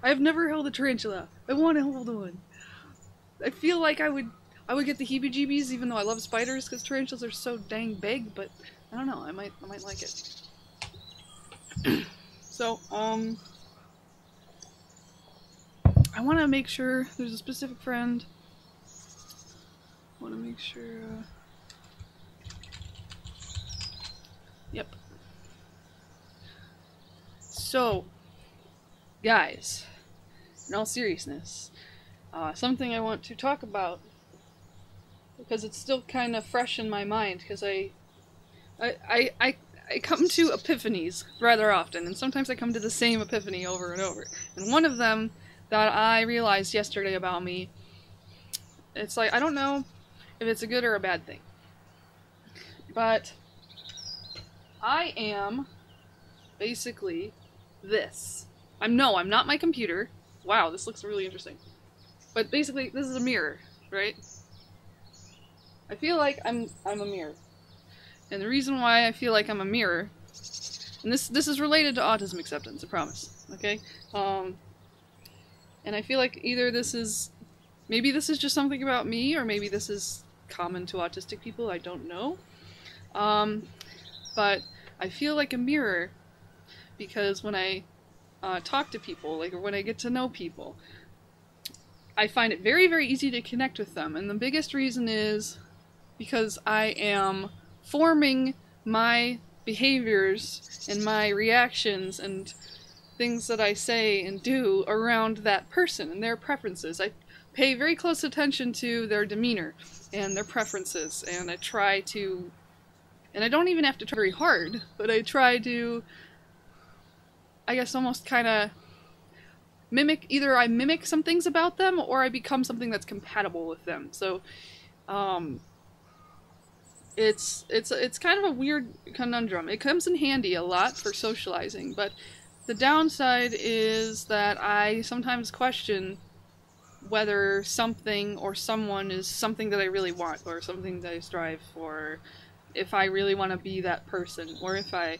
I've never held a tarantula. I want to hold one. I feel like I would get the heebie-jeebies, even though I love spiders, because tarantulas are so dang big, but I don't know, I might like it. So, I want to make sure there's a specific friend. I want to make sure, yep. So, guys, in all seriousness, something I want to talk about, because it's still kind of fresh in my mind, because I come to epiphanies rather often, and sometimes I come to the same epiphany over and over. And one of them that I realized yesterday about me, it's like, I don't know if it's a good or a bad thing, but I am basically this. I'm not my computer. Wow, this looks really interesting. But basically, this is a mirror, right? I feel like I'm a mirror. And the reason why I feel like I'm a mirror, and this is related to autism acceptance, I promise, okay? And I feel like either maybe this is just something about me, or maybe this is common to autistic people, I don't know. But I feel like a mirror because when I talk to people, or when I get to know people, I find it very, very easy to connect with them. And the biggest reason is because I am forming my behaviors and my reactions and things that I say and do around that person and their preferences. I pay very close attention to their demeanor and their preferences, and I try to, and I don't even have to try very hard, but I try to, I guess, almost kind of mimic, either I mimic some things about them or I become something that's compatible with them. So, it's kind of a weird conundrum. It comes in handy a lot for socializing, but the downside is that I sometimes question whether something or someone is something that I really want, or something that I strive for, if I really want to be that person, or if I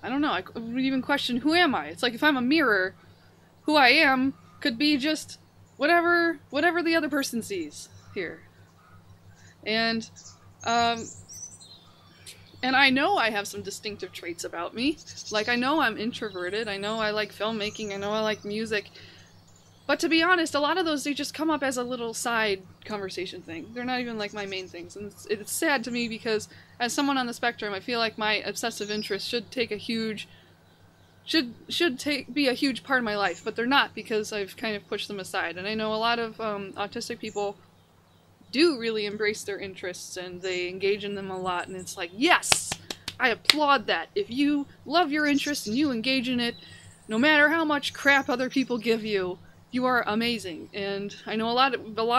don't know, I would even question, who am I? It's like, if I'm a mirror, who I am could be just whatever the other person sees here. And I know I have some distinctive traits about me. Like, I know I'm introverted, I know I like filmmaking, I know I like music. But to be honest, a lot of those, they just come up as a little side conversation thing. They're not even like my main things. And it's sad to me because as someone on the spectrum, I feel like my obsessive interests should take a huge, be a huge part of my life, but they're not, because I've kind of pushed them aside. And I know a lot of autistic people do really embrace their interests and they engage in them a lot, and it's like, yes! I applaud that. If you love your interests and you engage in it, no matter how much crap other people give you, you are amazing. And I know a lot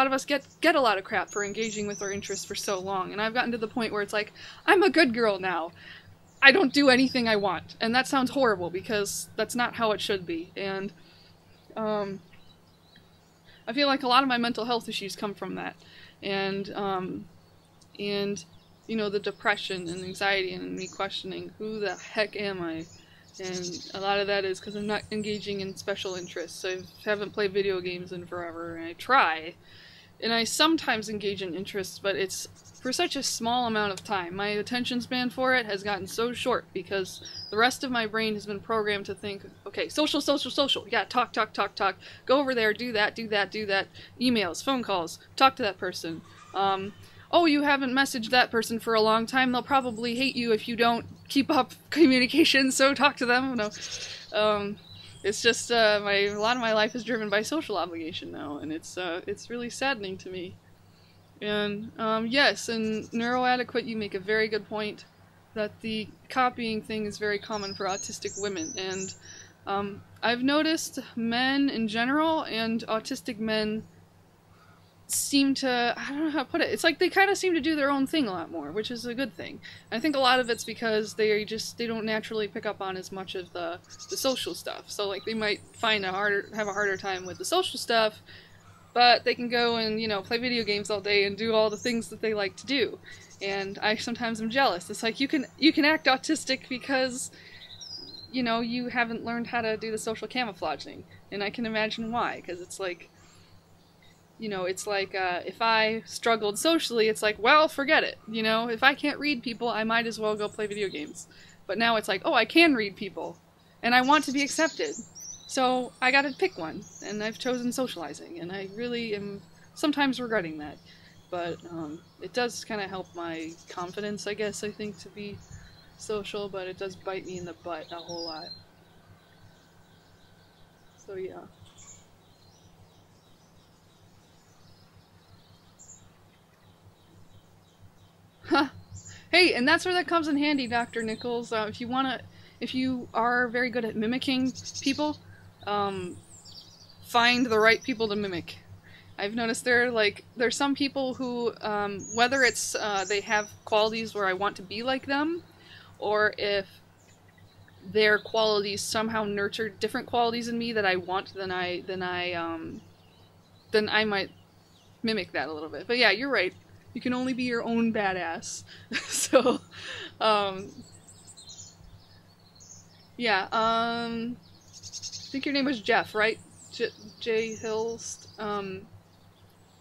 of us get a lot of crap for engaging with our interests for so long, and I've gotten to the point where it's like, I'm a good girl now. I don't do anything I want. And that sounds horrible, because that's not how it should be. And I feel like a lot of my mental health issues come from that. And you know, the depression and anxiety and me questioning, who the heck am I? And a lot of that is because I'm not engaging in special interests. I haven't played video games in forever, and I try. And I sometimes engage in interests, but it's for such a small amount of time. My attention span for it has gotten so short because the rest of my brain has been programmed to think, okay, social, social, social. Yeah, talk, talk, talk, talk. Go over there, do that, do that, do that. Emails, phone calls, talk to that person. oh, you haven't messaged that person for a long time, they'll probably hate you if you don't keep up communication, so talk to them. No. It's just, a lot of my life is driven by social obligation now, and it's really saddening to me. And, yes, and neuroadequate, you make a very good point that the copying thing is very common for autistic women, and, I've noticed men in general and autistic men seem to, I don't know how to put it, it's like they kind of seem to do their own thing a lot more, which is a good thing. I think a lot of it's because they don't naturally pick up on as much of the social stuff. So like they might have a harder time with the social stuff, but they can go and, you know, play video games all day and do all the things that they like to do. And I sometimes am jealous. It's like you can act autistic because, you know, you haven't learned how to do the social camouflaging. And I can imagine why, because it's like, you know, it's like, if I struggled socially, it's like, well, forget it. You know, if I can't read people, I might as well go play video games. But now it's like, oh, I can read people, and I want to be accepted. So I gotta pick one, and I've chosen socializing, and I really am sometimes regretting that. But it does kind of help my confidence, I guess, I think, to be social, but it does bite me in the butt a whole lot. So yeah. Huh. Hey, and that's where that comes in handy, Dr. Nichols. If you are very good at mimicking people, find the right people to mimic. I've noticed there's some people who, whether it's they have qualities where I want to be like them, or if their qualities somehow nurture different qualities in me that I want, then I might mimic that a little bit. But yeah, you're right. You can only be your own badass. So, yeah, I think your name was Jeff, right? J. Hills.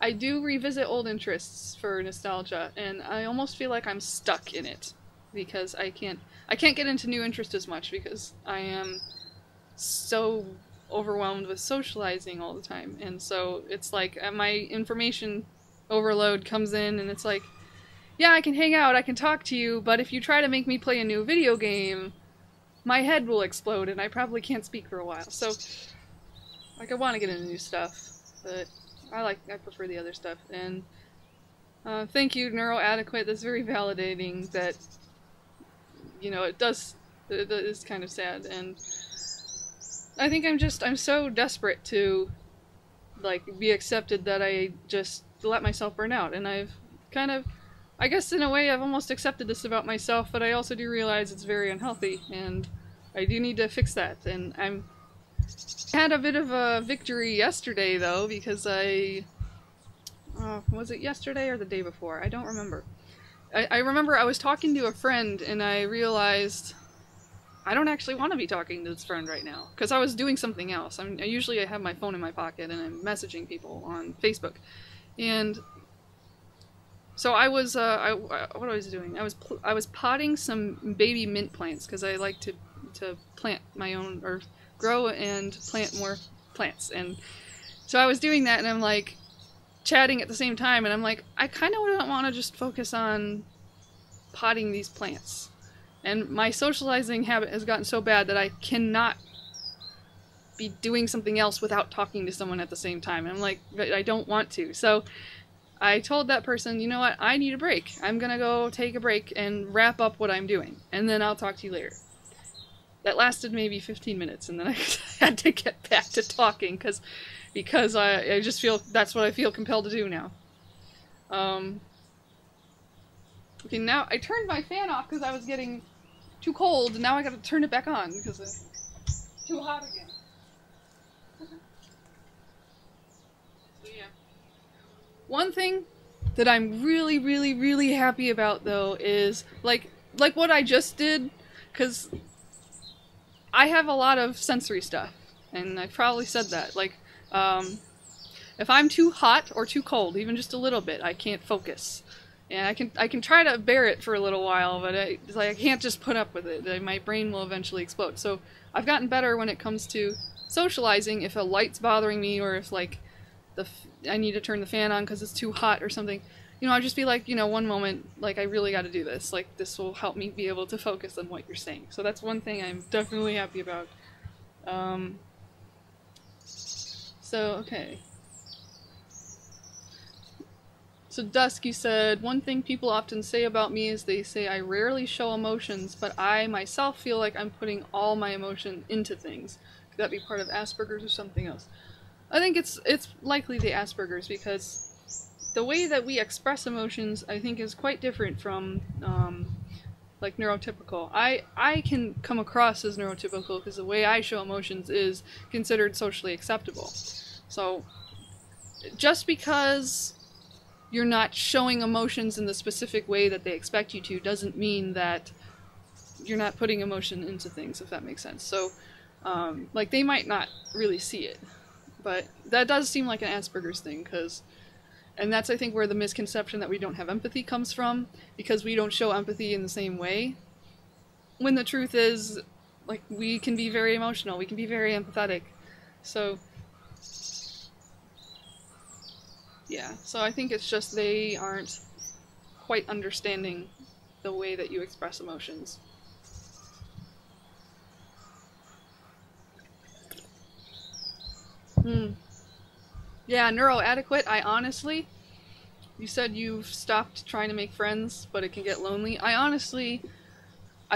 I do revisit old interests for nostalgia, and I almost feel like I'm stuck in it, because I can't get into new interests as much, because I am so overwhelmed with socializing all the time, and so it's like my information overload comes in, and it's like, yeah, I can hang out, I can talk to you, but if you try to make me play a new video game, my head will explode, and I probably can't speak for a while. So, like, I want to get into new stuff, but I prefer the other stuff. And thank you, Neuroadequate. That's very validating. That, you know, it is kind of sad, and I think I'm so desperate to, like, be accepted that I just let myself burn out, and I've kind of, I guess in a way, I've almost accepted this about myself, but I also do realize it's very unhealthy, and I do need to fix that. And I had a bit of a victory yesterday, though, because was it yesterday or the day before? I don't remember. I remember I was talking to a friend, and I realized I don't actually want to be talking to this friend right now, because I was doing something else. Usually I have my phone in my pocket, and I'm messaging people on Facebook. And so I was, what was I doing? I was potting some baby mint plants, because I like to plant my own, or grow and plant more plants. And so I was doing that, and I'm like chatting at the same time, and I'm like, I kind of don't want to just focus on potting these plants. And my socializing habit has gotten so bad that I cannot be doing something else without talking to someone at the same time. And I'm like, I don't want to. So I told that person, you know what, I need a break. I'm gonna go take a break and wrap up what I'm doing, and then I'll talk to you later. That lasted maybe 15 minutes, and then I had to get back to talking, because I just feel, that's what I feel compelled to do now. Okay, now I turned my fan off because I was getting too cold, and now I gotta turn it back on because it's too hot again. So yeah. One thing that I'm really, really, really happy about, though, is like what I just did, because I have a lot of sensory stuff, and I've probably said that. Like, if I'm too hot or too cold, even just a little bit, I can't focus. And I can try to bear it for a little while, but I can't just put up with it. My brain will eventually explode. So I've gotten better when it comes to socializing. If a light's bothering me, or if like I need to turn the fan on because it's too hot or something, you know, I'll just be like, you know, one moment, like, I really got to do this. Like, this will help me be able to focus on what you're saying. So that's one thing I'm definitely happy about. Okay. So Dusk, you said, one thing people often say about me is they say I rarely show emotions, but I myself feel like I'm putting all my emotion into things. Could that be part of Asperger's or something else? I think it's likely the Asperger's, because the way that we express emotions, I think, is quite different from, like, neurotypical. I can come across as neurotypical because the way I show emotions is considered socially acceptable. So, just because you're not showing emotions in the specific way that they expect you to doesn't mean that you're not putting emotion into things, if that makes sense. So, like, they might not really see it. But that does seem like an Asperger's thing, and that's, I think, where the misconception that we don't have empathy comes from, because we don't show empathy in the same way. When the truth is, like, we can be very emotional, we can be very empathetic. So, yeah, so I think it's just they aren't quite understanding the way that you express emotions. Yeah, neuroadequate, I honestly, you said you've stopped trying to make friends, but it can get lonely. I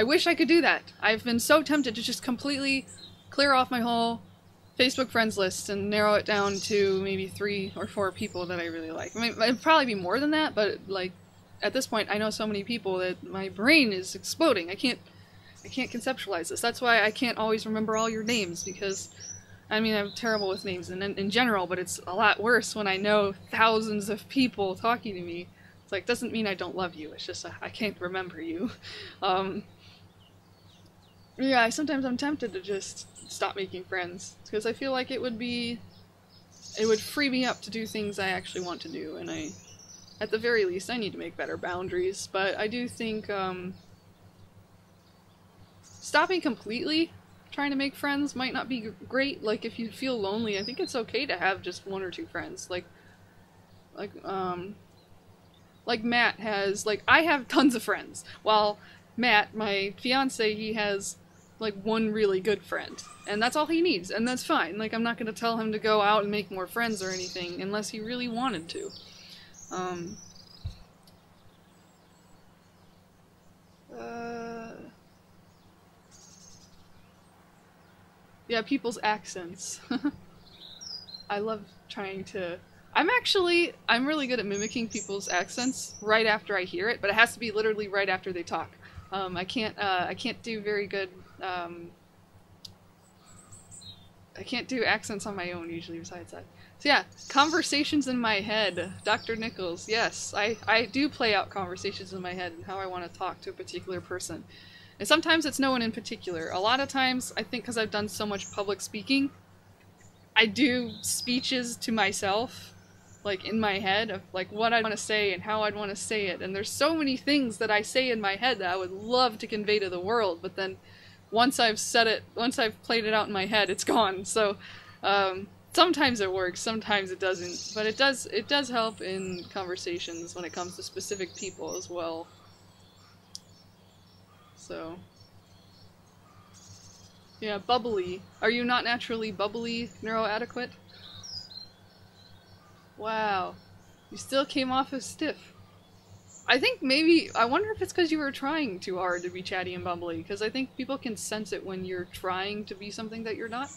wish I could do that. I've been so tempted to just completely clear off my whole Facebook friends list and narrow it down to maybe 3 or 4 people that I really like. I mean, it'd probably be more than that, but, like, at this point, I know so many people that my brain is exploding. I can't conceptualize this. That's why I can't always remember all your names, because, I mean, I'm terrible with names in general, but it's a lot worse when I know thousands of people talking to me. It's like, doesn't mean I don't love you, it's just I can't remember you. Yeah, sometimes I'm tempted to just stop making friends, because I feel like it would free me up to do things I actually want to do, and at the very least, I need to make better boundaries. But I do think, stopping completely trying to make friends might not be great. Like, if you feel lonely, I think it's okay to have just 1 or 2 friends. Like Matt has, like, I have tons of friends, while Matt, my fiance, he has, like, 1 really good friend, and that's all he needs, and that's fine. Like, I'm not gonna tell him to go out and make more friends or anything, unless he really wanted to. Yeah, people's accents. I love trying to... I'm really good at mimicking people's accents right after I hear it, but it has to be literally right after they talk. I can't do very good, I can't do accents on my own usually besides that. So yeah, conversations in my head. Dr. Nichols, yes, I do play out conversations in my head and how I want to talk to a particular person. And sometimes it's no one in particular. A lot of times, I think because I've done so much public speaking, I do speeches to myself, like, in my head, of, like, what I'd want to say and how I'd want to say it. And there's so many things that I say in my head that I would love to convey to the world, but then once I've said it, once I've played it out in my head, it's gone. So, sometimes it works, sometimes it doesn't, but it does help in conversations when it comes to specific people as well. So, yeah, bubbly. Are you not naturally bubbly, neuroadequate? Wow. You still came off as stiff. I think maybe, I wonder if it's because you were trying too hard to be chatty and bubbly, because I think people can sense it when you're trying to be something that you're not.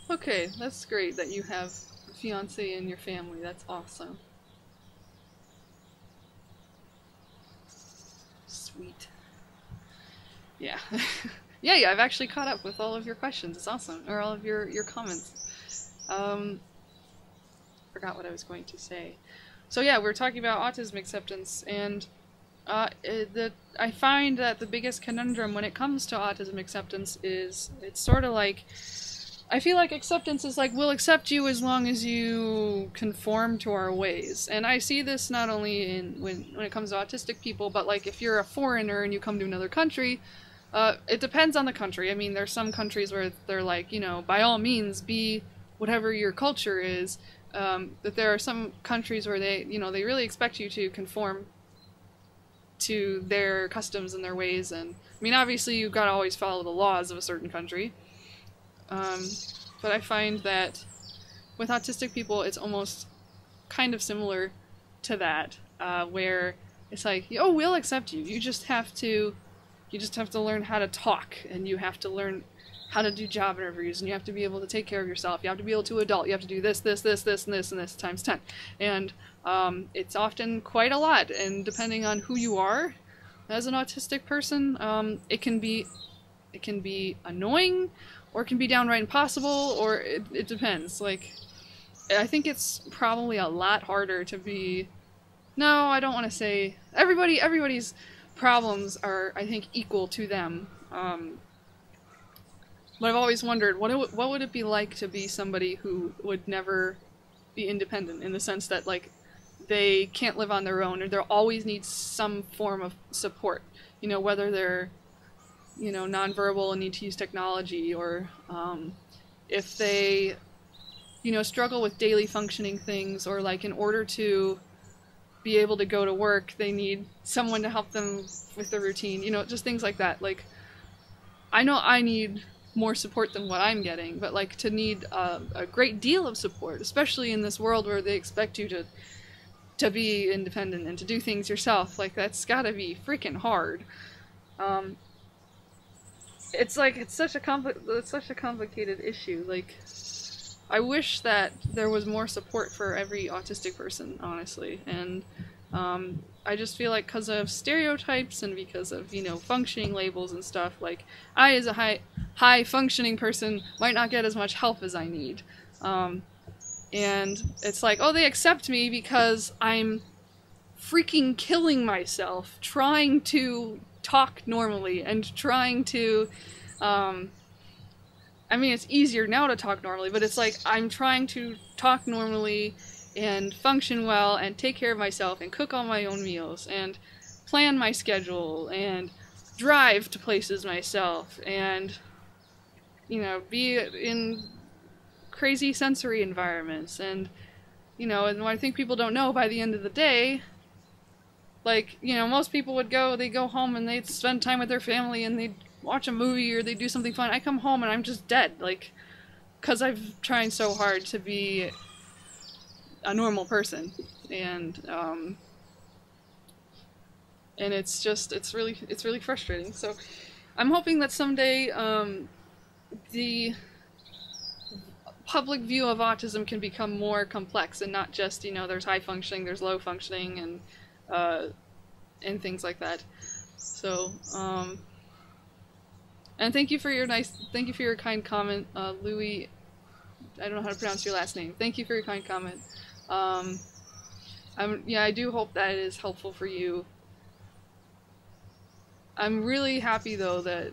Okay, that's great that you have a fiancé in your family. That's awesome. Sweet. Yeah. Yeah, I've actually caught up with all of your questions. It's awesome. Or all of your comments. Forgot what I was going to say. So yeah, we're talking about autism acceptance, and I find that the biggest conundrum when it comes to autism acceptance is, it's sort of like, I feel like acceptance is like, we'll accept you as long as you conform to our ways. And I see this not only when it comes to autistic people, but like if you're a foreigner and you come to another country, it depends on the country. I mean, there's some countries where they're like, you know, by all means be whatever your culture is, that there are some countries where they really expect you to conform to their customs and their ways. And I mean, obviously you've got to always follow the laws of a certain country, but I find that with autistic people it's almost kind of similar to that, where it's like, oh, we'll accept you, you just have to learn how to talk, and you have to learn how to do job interviews, and you have to be able to take care of yourself, you have to be able to adult, you have to do this, this, this, this, and this, and this times 10. And it's often quite a lot, and depending on who you are as an autistic person, it can be annoying, or it can be downright impossible, or it depends. Like, I think it's probably a lot harder to be... No, I don't want to say... Everybody's problems are, I think, equal to them. But I've always wondered, what would it be like to be somebody who would never be independent, in the sense that, like, they can't live on their own, or they'll always need some form of support, whether they're, nonverbal and need to use technology, or if they, struggle with daily functioning things, or, like, in order to be able to go to work, they need someone to help them with the routine, just things like that. Like, I know I need more support than what I'm getting, but, like, to need a great deal of support, especially in this world where they expect you to be independent and to do things yourself, like, that's gotta be freaking hard. It's like, it's such a complicated issue. Like, I wish that there was more support for every autistic person, honestly, and I just feel like because of stereotypes and because of, functioning labels and stuff, like, I as a high functioning person might not get as much help as I need. And it's like, oh, they accept me because I'm freaking killing myself trying to talk normally and trying to, I mean, it's easier now to talk normally, but it's like, I'm trying to talk normally and function well and take care of myself and cook all my own meals and plan my schedule and drive to places myself and, be in crazy sensory environments. And, and I think people don't know, by the end of the day, like, most people they go home and they'd spend time with their family and they'd watch a movie or they'd do something fun. I come home and I'm just dead, like, because I've trying so hard to be a normal person, and it's really frustrating. So I'm hoping that someday the public view of autism can become more complex and not just, there's high functioning, there's low functioning, and things like that. So and thank you for your kind comment, Louis. I don't know how to pronounce your last name. Thank you for your kind comment. I do hope that it is helpful for you. I'm really happy, though, that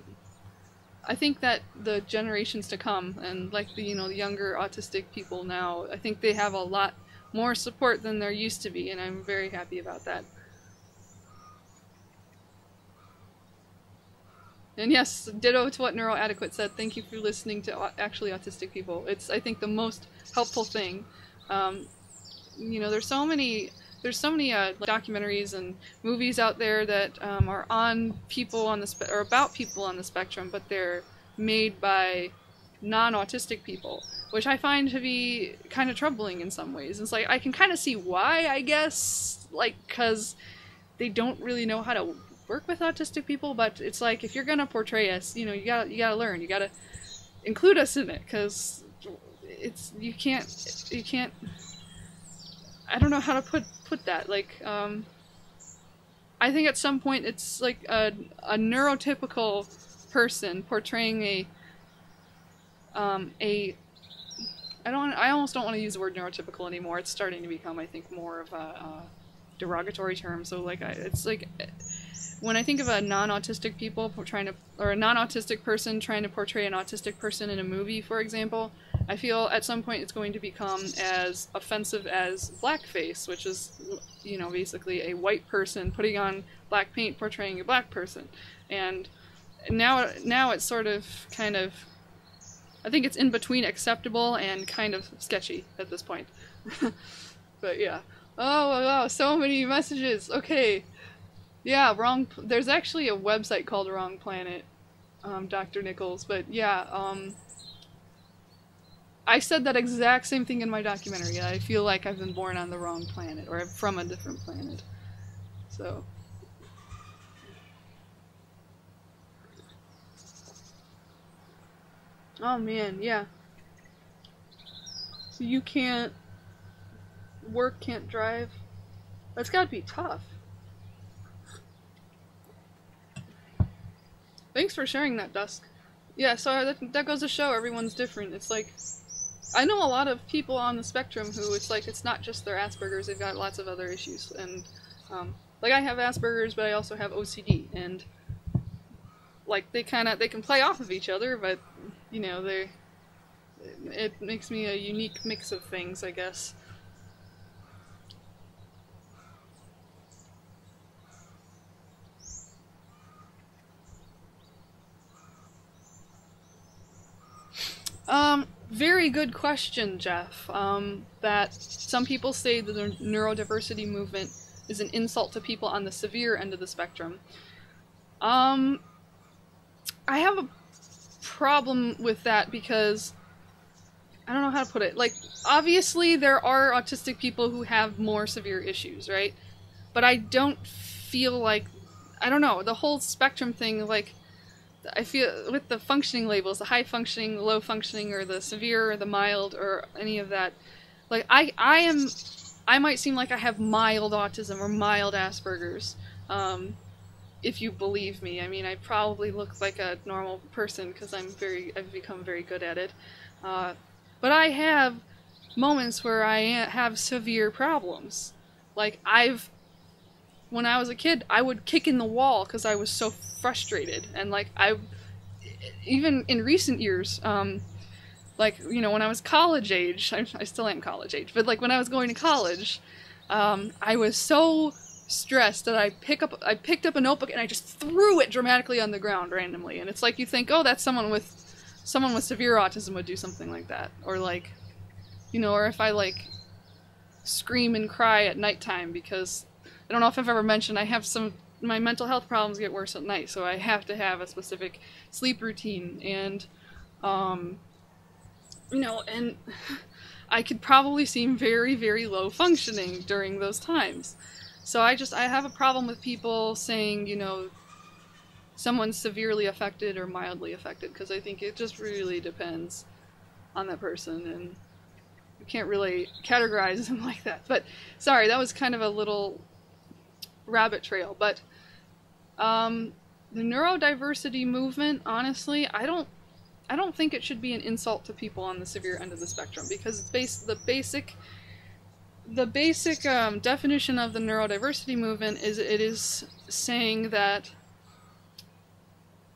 I think that the generations to come, and like the younger autistic people now, I think they have a lot more support than there used to be, and I'm very happy about that. And yes, ditto to what Neuroadequate said. Thank you for listening to actually autistic people. It's, I think, the most helpful thing. There's so many documentaries and movies out there that are on people on the or about people on the spectrum, but they're made by non-autistic people, which I find to be kind of troubling in some ways. It's like, I can kind of see why, I guess, like, because they don't really know how to work with autistic people, but it's like, if you're gonna portray us, you gotta learn, you gotta include us in it, because you can't I don't know how to put that, like, I think at some point it's like a neurotypical person portraying I almost don't want to use the word neurotypical anymore. It's starting to become, I think, more of a derogatory term. So, like, it's like, when I think of a non-autistic or a non-autistic person trying to portray an autistic person in a movie, for example, I feel at some point it's going to become as offensive as blackface, which is, basically a white person putting on black paint portraying a black person. And now it's sort of kind of I think it's in between acceptable and kind of sketchy at this point. But yeah. Oh wow, so many messages. Okay. Yeah, there's actually a website called Wrong Planet, Dr. Nichols, but yeah, I said that exact same thing in my documentary. I feel like I've been born on the wrong planet, or I'm from a different planet. So. Oh man, yeah. So you can't work, can't drive? That's gotta be tough. Thanks for sharing that, Dusk. Yeah, so that goes to show everyone's different. It's like, I know a lot of people on the spectrum who it's like, it's not just their Asperger's, they've got lots of other issues. And, like I have Asperger's, but I also have OCD, and like they can play off of each other, but you know, it makes me a unique mix of things, I guess. Very good question, Jeff. That some people say that the neurodiversity movement is an insult to people on the severe end of the spectrum. I have a problem with that because I don't know how to put it. Like, obviously there are autistic people who have more severe issues, right? But I don't feel like, I don't know, the whole spectrum thing, like, I feel with the functioning labels, the high functioning, low functioning, or the severe, or the mild, or any of that, like, I might seem like I have mild autism or mild Asperger's, if you believe me. I mean, I probably look like a normal person because I've become very good at it. But I have moments where I have severe problems. Like, when I was a kid, I would kick in the wall because I was so frustrated. And, like, even in recent years, like, you know, when I was college age, I still am college age, but, like, when I was going to college, I was so stressed that I picked up a notebook and I just threw it dramatically on the ground randomly. And it's like, you think, oh, that's someone with severe autism would do something like that. Or, like, you know, or if I, like, scream and cry at nighttime because, I don't know if I've ever mentioned, my mental health problems get worse at night, so I have to have a specific sleep routine, and, you know, and I could probably seem very, very low functioning during those times. So I have a problem with people saying, you know, someone's severely affected or mildly affected, because I think it just really depends on that person, and you can't really categorize them like that. But, sorry, that was kind of a little rabbit trail, but the neurodiversity movement, honestly, I don't think it should be an insult to people on the severe end of the spectrum, because the basic definition of the neurodiversity movement is it is saying that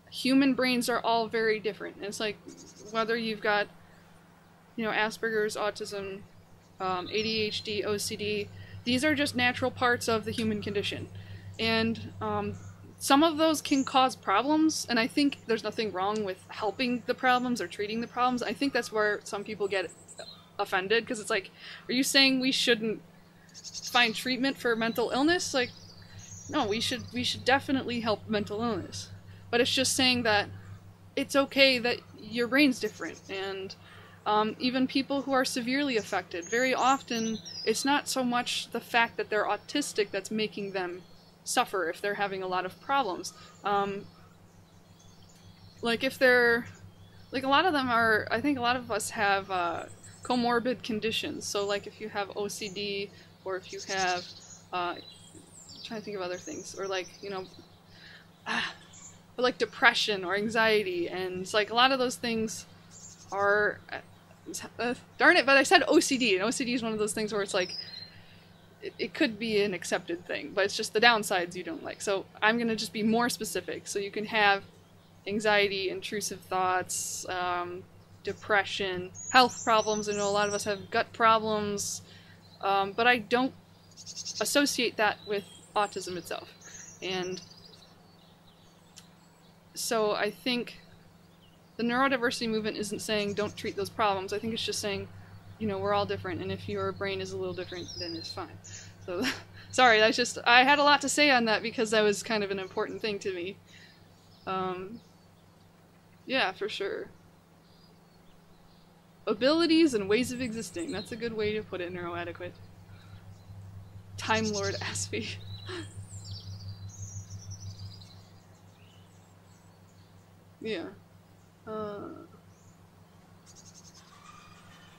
human brains are all very different. It's like, whether you've got, you know, Asperger's, autism, ADHD, OCD, these are just natural parts of the human condition. And some of those can cause problems, and I think there's nothing wrong with helping the problems or treating the problems. I think that's where some people get offended, because it's like, are you saying we shouldn't find treatment for mental illness? Like, no, we should definitely help mental illness. But it's just saying that it's okay that your brain's different, and even people who are severely affected, very often it's not so much the fact that they're autistic that's making them suffer if they're having a lot of problems. Like, if they're, like, a lot of them are, I think a lot of us have comorbid conditions. So, like, if you have OCD, or if you have, I'm trying to think of other things, or, like, you know, or like depression or anxiety, and it's like a lot of those things are, darn it, but I said OCD, and OCD is one of those things where it's like, it could be an accepted thing, but it's just the downsides you don't like. So I'm going to just be more specific. So you can have anxiety, intrusive thoughts, depression, health problems. I know a lot of us have gut problems, but I don't associate that with autism itself. And so I think the neurodiversity movement isn't saying don't treat those problems. I think it's just saying, you know, we're all different, and if your brain is a little different, then it's fine. So, sorry, that's just, I had a lot to say on that because that was kind of an important thing to me. Yeah, for sure. Abilities and ways of existing. That's a good way to put it, neuroadequate. Time Lord Aspie. Yeah.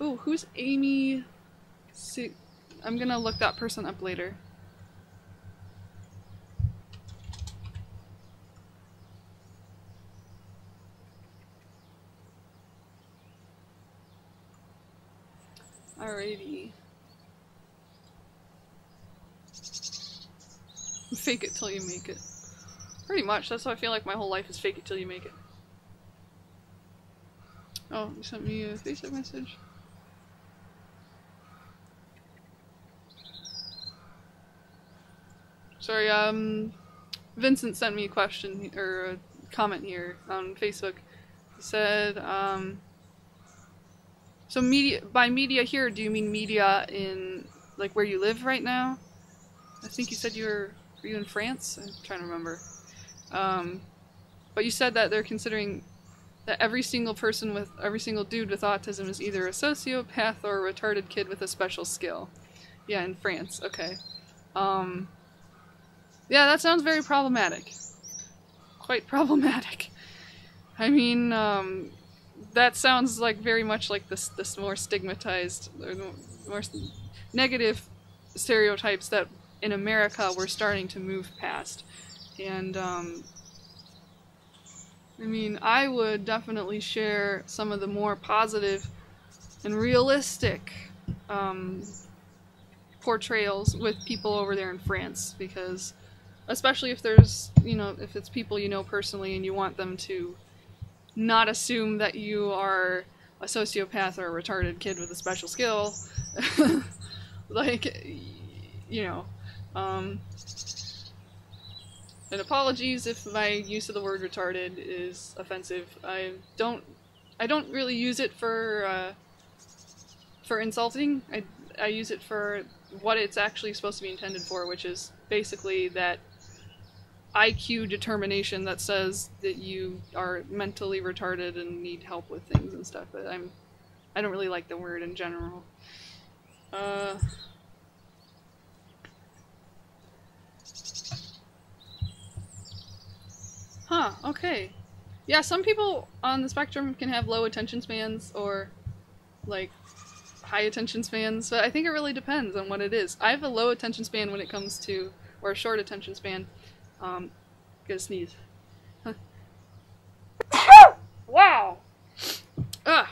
Oh, who's Amy? I'm gonna look that person up later. Alrighty. Fake it till you make it. Pretty much, that's how I feel like my whole life is fake it till you make it. Oh, you sent me a Facebook message? Sorry, Vincent sent me a question, or a comment here on Facebook. He said, so media, by media here, do you mean media in, like, where you live right now? I think you said were you in France? I'm trying to remember. But you said that they're considering that every single dude with autism is either a sociopath or a retarded kid with a special skill. Yeah, in France, okay. Yeah, that sounds very problematic. Quite problematic. I mean, that sounds like very much like this more stigmatized, or more negative stereotypes that in America we're starting to move past. And, I mean, I would definitely share some of the more positive and realistic portrayals with people over there in France, because especially if there's, you know, if it's people you know personally and you want them to not assume that you are a sociopath or a retarded kid with a special skill, like, you know, and apologies if my use of the word retarded is offensive. I don't really use it for insulting. I use it for what it's actually supposed to be intended for, which is basically that IQ determination that says that you are mentally retarded and need help with things and stuff. But I don't really like the word in general. Huh, okay. Yeah, some people on the spectrum can have low attention spans or, like, high attention spans, but I think it really depends on what it is. I have a low attention span when it comes to, or a short attention span. Gonna sneeze. Huh. Wow! Ugh!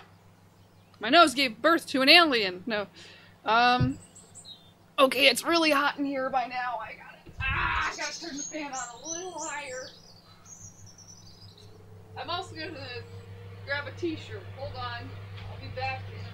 My nose gave birth to an alien! No. Okay, it's really hot in here by now. I gotta turn the fan on a little higher. I'm also gonna grab a t-shirt. Hold on. I'll be back in a minute.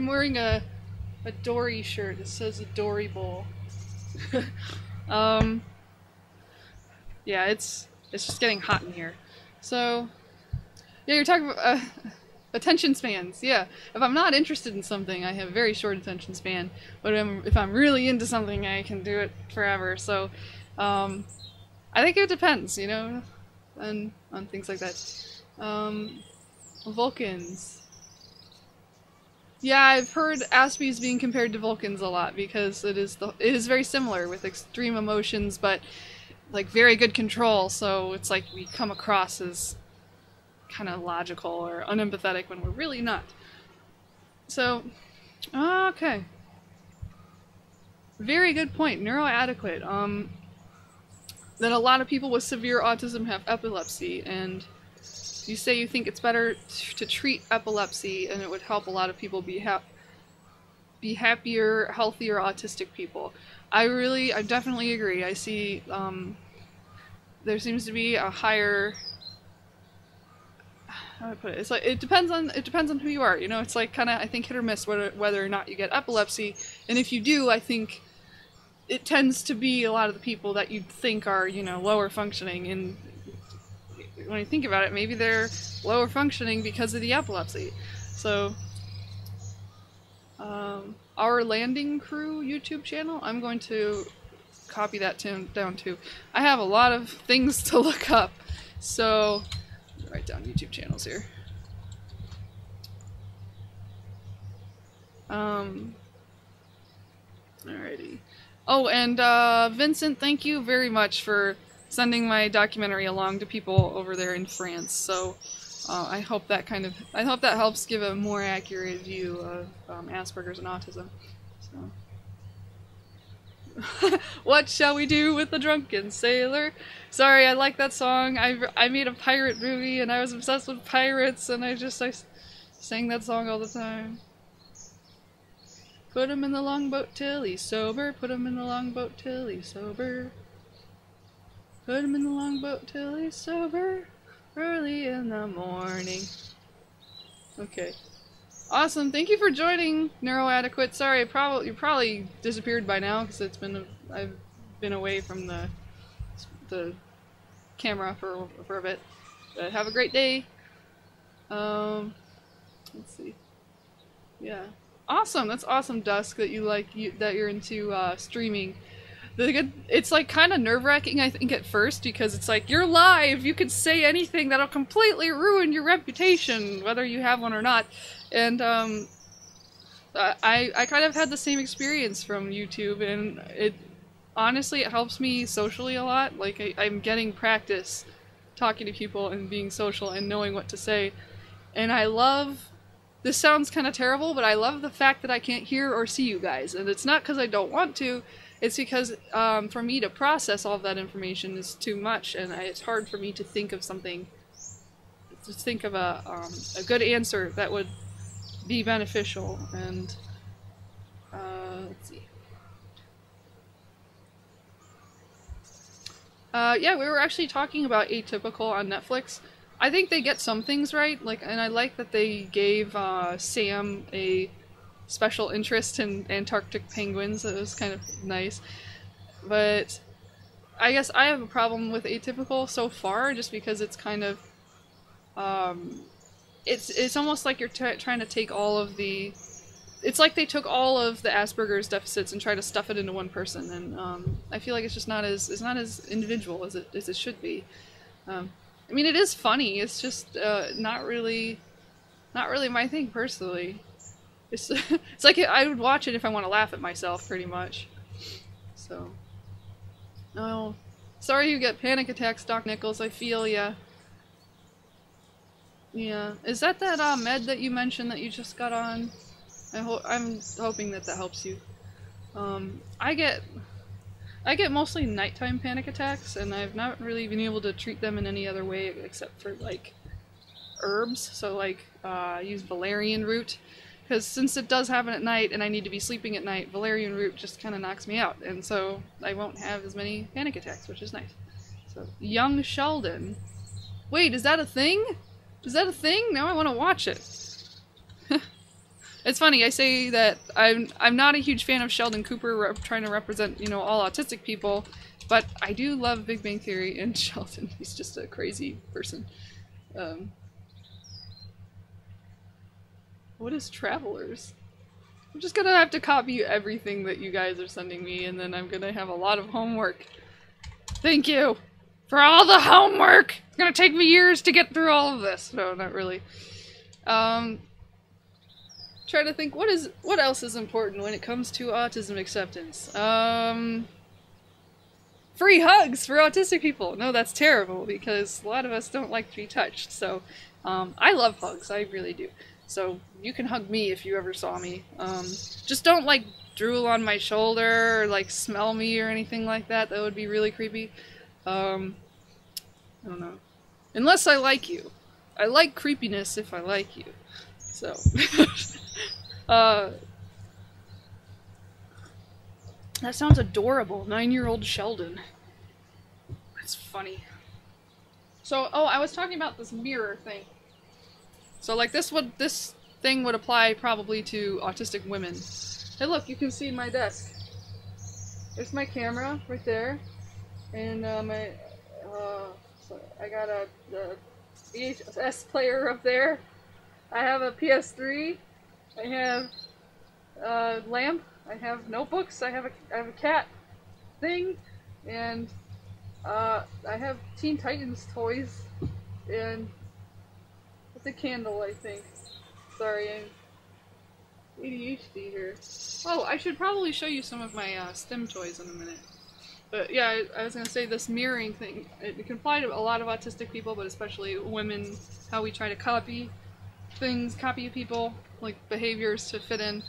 I'm wearing a Dory shirt. It says a Dory bowl. Yeah, it's just getting hot in here. So, yeah, you're talking about attention spans. Yeah, if I'm not interested in something, I have a very short attention span. But if I'm really into something, I can do it forever. So, I think it depends, you know, on things like that. Vulcans. Yeah, I've heard Aspies being compared to Vulcans a lot because it is very similar with extreme emotions, but like very good control. So it's like we come across as kind of logical or unempathetic when we're really not. So, okay. Very good point. Neuroadequate. That a lot of people with severe autism have epilepsy, and you say you think it's better to treat epilepsy, and it would help a lot of people be happier, healthier autistic people. I definitely agree. I see there seems to be a higher, how do I put it? It's like it depends on who you are. You know, it's like kind of, I think, hit or miss whether or not you get epilepsy, and if you do, I think it tends to be a lot of the people that you'd think are, you know, lower functioning, and when you think about it, maybe they're lower functioning because of the epilepsy. So, Our Landing Crew YouTube channel, I'm going to copy that down too. I have a lot of things to look up, so write down YouTube channels here. Alrighty. Oh, and Vincent, thank you very much for sending my documentary along to people over there in France. So I hope that helps give a more accurate view of Asperger's and autism. So. What shall we do with the drunken sailor? Sorry, I like that song. I made a pirate movie and I was obsessed with pirates, and I sang that song all the time. Put him in the longboat till he's sober. Put him in the longboat till he's sober. Put him in the longboat till he's sober. Early in the morning. Okay. Awesome. Thank you for joining, Neuroadequate. Sorry, you probably disappeared by now because I've been away from the camera for a bit. But have a great day. Let's see. Yeah. Awesome. That's awesome, Dusk, that you're into streaming. It's like kind of nerve-wracking, I think, at first, because it's like, you're live, you could say anything that'll completely ruin your reputation, whether you have one or not. And I kind of had the same experience from YouTube, and honestly, it helps me socially a lot. Like, I'm getting practice talking to people and being social and knowing what to say. And I love... This sounds kind of terrible, but I love the fact that I can't hear or see you guys. And it's not because I don't want to, it's because for me to process all of that information is too much, and it's hard for me to think of something, to think of a good answer that would be beneficial. And let's see. Yeah, we were actually talking about Atypical on Netflix. I think they get some things right, and I like that they gave Sam a special interest in Antarctic penguins. It was kind of nice. But I guess I have a problem with Atypical so far, just because it's kind of it's almost like you're trying to take all of the... It's like they took all of the Asperger's deficits and tried to stuff it into one person, and I feel like it's just not as individual as it should be. I mean, it is funny. It's just not really my thing personally. It's like I would watch it if I want to laugh at myself, pretty much. So, oh, sorry you get panic attacks, Doc Nichols. I feel ya. Yeah, is that med that you mentioned that you just got on? I'm hoping that helps you. I get mostly nighttime panic attacks, and I've not really been able to treat them in any other way except for, like, herbs. So, like, I use valerian root, because since it does happen at night and I need to be sleeping at night, valerian root just kind of knocks me out, and so I won't have as many panic attacks, which is nice. So, Young Sheldon. Wait, is that a thing? Is that a thing? Now I want to watch it. It's funny, I say that I'm not a huge fan of Sheldon Cooper trying to represent, you know, all autistic people, but I do love Big Bang Theory and Sheldon. He's just a crazy person. What is Travelers? I'm just gonna have to copy everything that you guys are sending me, and then I'm gonna have a lot of homework. Thank you for all the homework! It's gonna take me years to get through all of this. No, not really. Try to think, what else is important when it comes to autism acceptance? Free hugs for autistic people! No, that's terrible, because a lot of us don't like to be touched, so, I love hugs, I really do. So, you can hug me if you ever saw me. Just don't, like, drool on my shoulder, or, like, smell me or anything like that. That would be really creepy. I don't know. Unless I like you. I like creepiness if I like you. So. That sounds adorable. 9-year-old Sheldon. That's funny. So, oh, I was talking about this mirror thing. So, like, this thing would apply probably to autistic women. Hey, look, you can see my desk. There's my camera right there, and I got the EST player up there. I have a PS3. I have a lamp. I have notebooks. I have a cat thing, and I have Teen Titans toys, and it's a candle, I think. Sorry, I'm ADHD here. Oh, I should probably show you some of my Stim toys in a minute. But yeah, I was gonna say this mirroring thing. It can apply to a lot of autistic people, but especially women. How we try to copy things, copy people, like behaviors to fit in.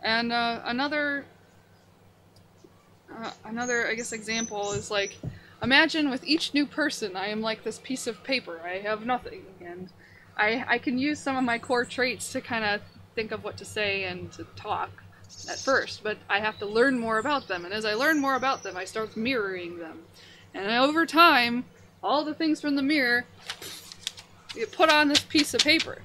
And another I guess example is like, imagine with each new person I am like this piece of paper. I have nothing, and I can use some of my core traits to kind of think of what to say and to talk at first, but I have to learn more about them, and as I learn more about them I start mirroring them, and over time all the things from the mirror get put on this piece of paper.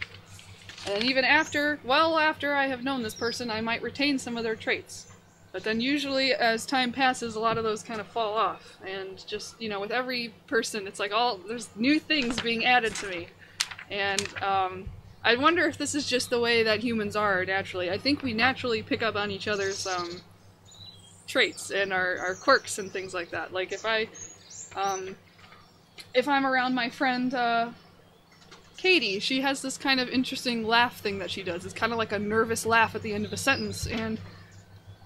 And even after, well after I have known this person, I might retain some of their traits. But then usually as time passes, a lot of those kind of fall off. And just, you know, with every person, it's like there's new things being added to me. And I wonder if this is just the way that humans are naturally. I think we naturally pick up on each other's traits and our quirks and things like that. Like if I'm around my friend, Katie, she has this kind of interesting laugh thing that she does. It's kind of like a nervous laugh at the end of a sentence, and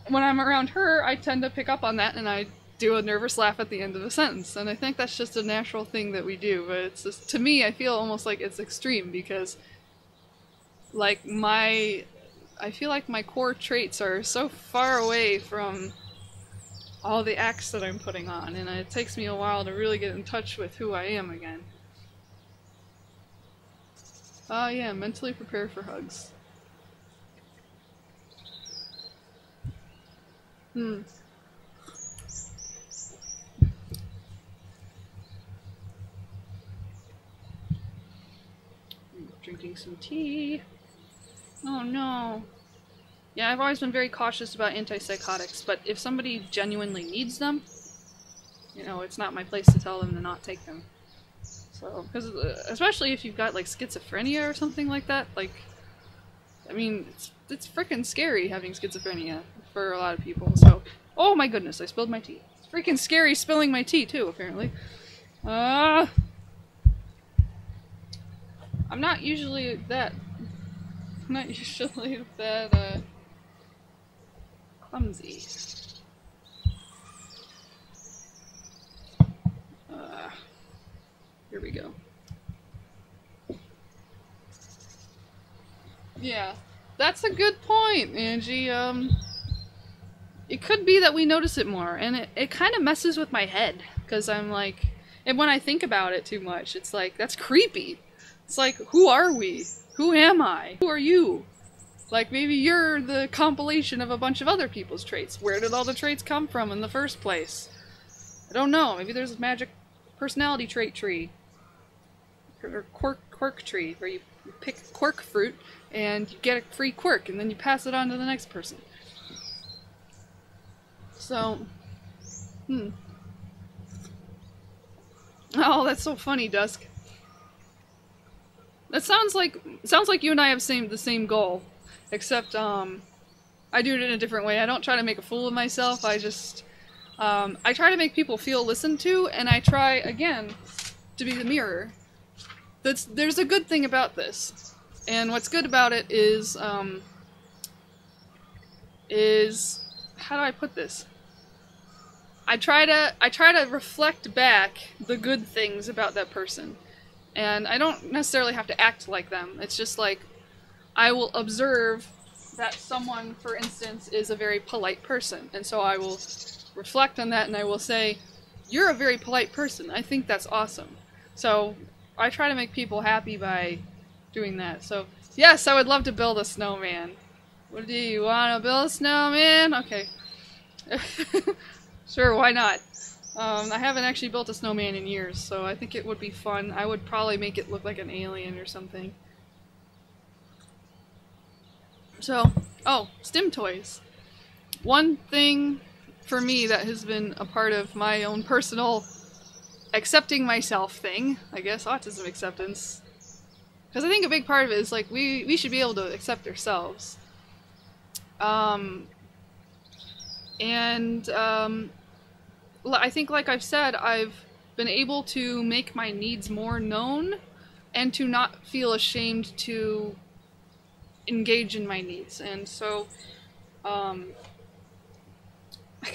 when I'm around her, I tend to pick up on that, and I do a nervous laugh at the end of a sentence, and I think that's just a natural thing that we do, but it's just, to me, I feel almost like it's extreme, because, like, I feel like my core traits are so far away from all the acts that I'm putting on, and it takes me a while to really get in touch with who I am again. Yeah, mentally prepare for hugs. Drinking some tea. Oh no. Yeah, I've always been very cautious about antipsychotics, but if somebody genuinely needs them, you know, it's not my place to tell them to not take them. So, because especially if you've got like schizophrenia or something like that, like, I mean, it's freaking scary having schizophrenia for a lot of people. So, oh my goodness, I spilled my tea. It's freaking scary spilling my tea too, apparently. I'm not usually that clumsy. Here we go. Yeah, that's a good point, Angie. It could be that we notice it more, and it kind of messes with my head, because I'm like, and when I think about it too much, it's like, that's creepy. It's like, who are we? Who am I? Who are you? Like, maybe you're the compilation of a bunch of other people's traits. Where did all the traits come from in the first place? I don't know. Maybe there's a magic personality trait tree. or quirk tree, where you pick quirk fruit and you get a free quirk, and then you pass it on to the next person. So, Oh, that's so funny, Dusk. That sounds like you and I have the same goal, except I do it in a different way. I don't try to make a fool of myself. I just I try to make people feel listened to, and I try again to be the mirror. There's a good thing about this, and what's good about it is how do I put this? I try to reflect back the good things about that person. And I don't necessarily have to act like them. It's just like, I will observe that someone, for instance, is a very polite person. And so I will reflect on that and I will say, you're a very polite person. I think that's awesome. So I try to make people happy by doing that. So yes, I would love to build a snowman. What do you want to build a snowman? Okay. Sure, why not? I haven't actually built a snowman in years, so I think it would be fun. I would probably make it look like an alien or something. So, oh, Stim toys. One thing for me that has been a part of my own personal accepting myself thing, I guess, autism acceptance. Because I think a big part of it is like we should be able to accept ourselves. I think, like I've said, I've been able to make my needs more known and to not feel ashamed to engage in my needs. And so, I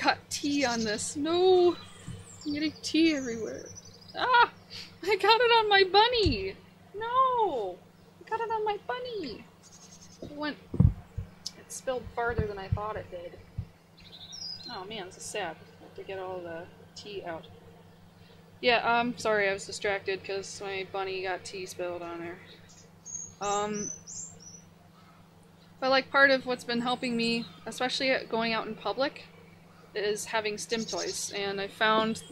got tea on this. No! I'm getting tea everywhere. Ah! I got it on my bunny! No! I got it on my bunny! It spilled farther than I thought it did. Oh man, this is sad. I have to get all the tea out. Yeah, sorry, I was distracted because my bunny got tea spilled on her. But like part of what's been helping me, especially at going out in public, is having Stim toys. And I found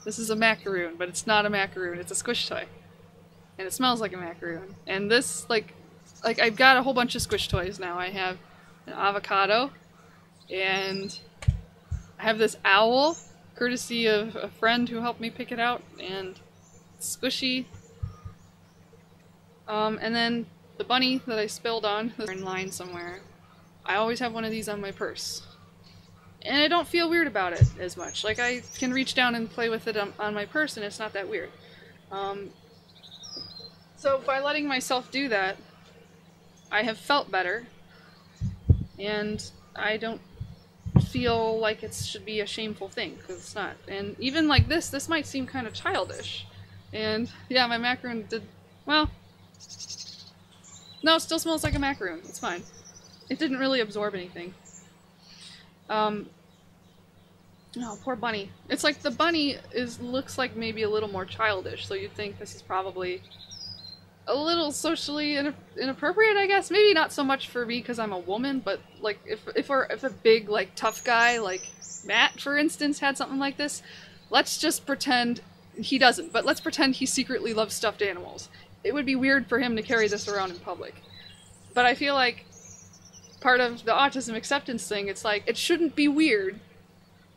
this is a macaroon, but it's not a macaroon, it's a squish toy. And it smells like a macaroon. And this, like I've got a whole bunch of squish toys now. I have an avocado, and I have this owl, courtesy of a friend who helped me pick it out, and it's squishy. And then the bunny that I spilled on, they're in line somewhere. I always have one of these on my purse. And I don't feel weird about it as much. Like, I can reach down and play with it on my purse and it's not that weird. So by letting myself do that, I have felt better. And I don't feel like it should be a shameful thing, because it's not. And even like this might seem kind of childish. And yeah, my macaroon did, well, no, it still smells like a macaroon. It's fine. It didn't really absorb anything. Oh, poor bunny. It's like the bunny looks like maybe a little more childish, so you'd think this is probably a little socially inappropriate, I guess. Maybe not so much for me because I'm a woman, but like if a big like tough guy like Matt, for instance, had something like this, let's just pretend he doesn't. But let's pretend he secretly loves stuffed animals. It would be weird for him to carry this around in public. But I feel like part of the autism acceptance thing, it's like it shouldn't be weird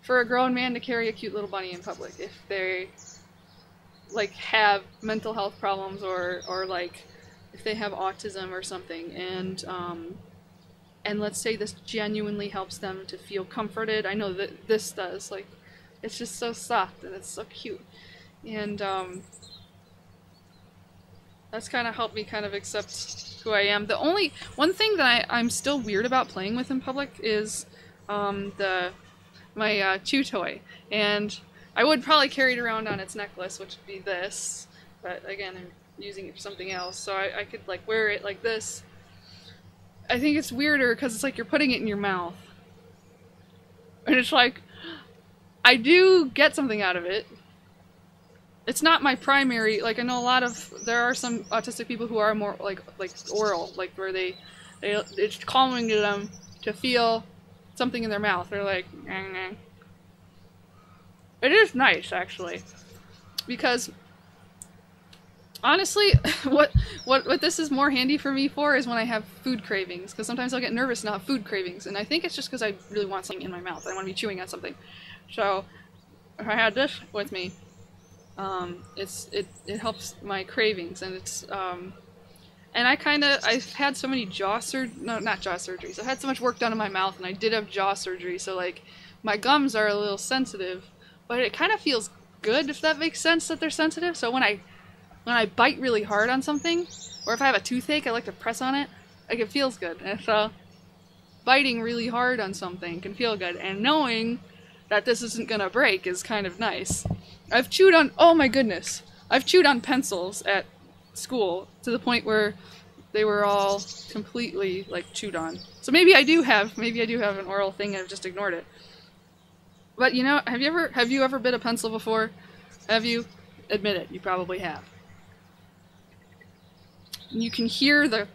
for a grown man to carry a cute little bunny in public if they like have mental health problems or like if they have autism or something, and let's say this genuinely helps them to feel comforted. I know that this does. Like, it's just so soft and it's so cute, and that's kind of helped me kind of accept who I am. The only one thing that I'm still weird about playing with in public is my chew toy, and I would probably carry it around on its necklace, which would be this, but again, I'm using it for something else, so I could like wear it like this. I think it's weirder because it's like you're putting it in your mouth, and it's like, I do get something out of it. It's not my primary, like I know there are some autistic people who are more like oral, like where it's calming to them to feel something in their mouth. They're like, "Nah, nah." It is nice, actually, because Honestly, what this is more handy for me for is when I have food cravings, because sometimes I'll get nervous and I'll have food cravings, and I think it's just because I really want something in my mouth. I want to be chewing on something. So if I had this with me, it helps my cravings, and it's and I've had so many not jaw surgeries. I've had so much work done in my mouth, and I did have jaw surgery, so like my gums are a little sensitive, but it kind of feels good, if that makes sense, that they're sensitive. So when I bite really hard on something, or if I have a toothache, I like to press on it, like it feels good. And so biting really hard on something can feel good, and knowing that this isn't gonna break is kind of nice. I've chewed on, oh my goodness, I've chewed on pencils at school to the point where they were all completely like chewed on. So maybe I do have an oral thing, I've just ignored it. But you know, have you ever bit a pencil before? Have you? Admit it, you probably have. And you can hear the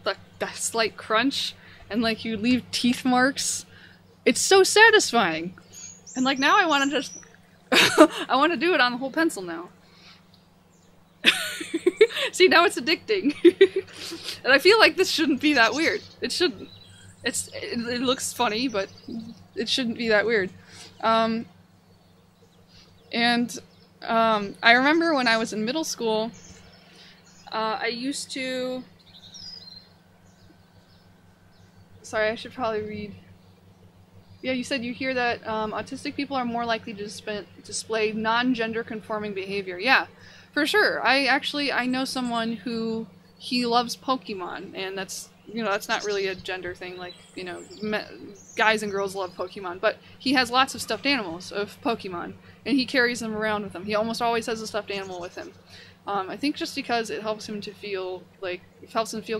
slight crunch, and like you leave teeth marks. It's so satisfying. And like now I want to just I want to do it on the whole pencil now. See, now it's addicting. And I feel like this shouldn't be that weird. It shouldn't. It looks funny, but it shouldn't be that weird. I remember when I was in middle school, I used to... Sorry, I should probably read. Yeah, you said you hear that autistic people are more likely to display non-gender conforming behavior. Yeah, for sure. I know someone who, he loves Pokemon, and that's not really a gender thing. Like, guys and girls love Pokemon, but he has lots of stuffed animals of Pokemon, and he carries them around with him. He almost always has a stuffed animal with him. I think just because it helps him to feel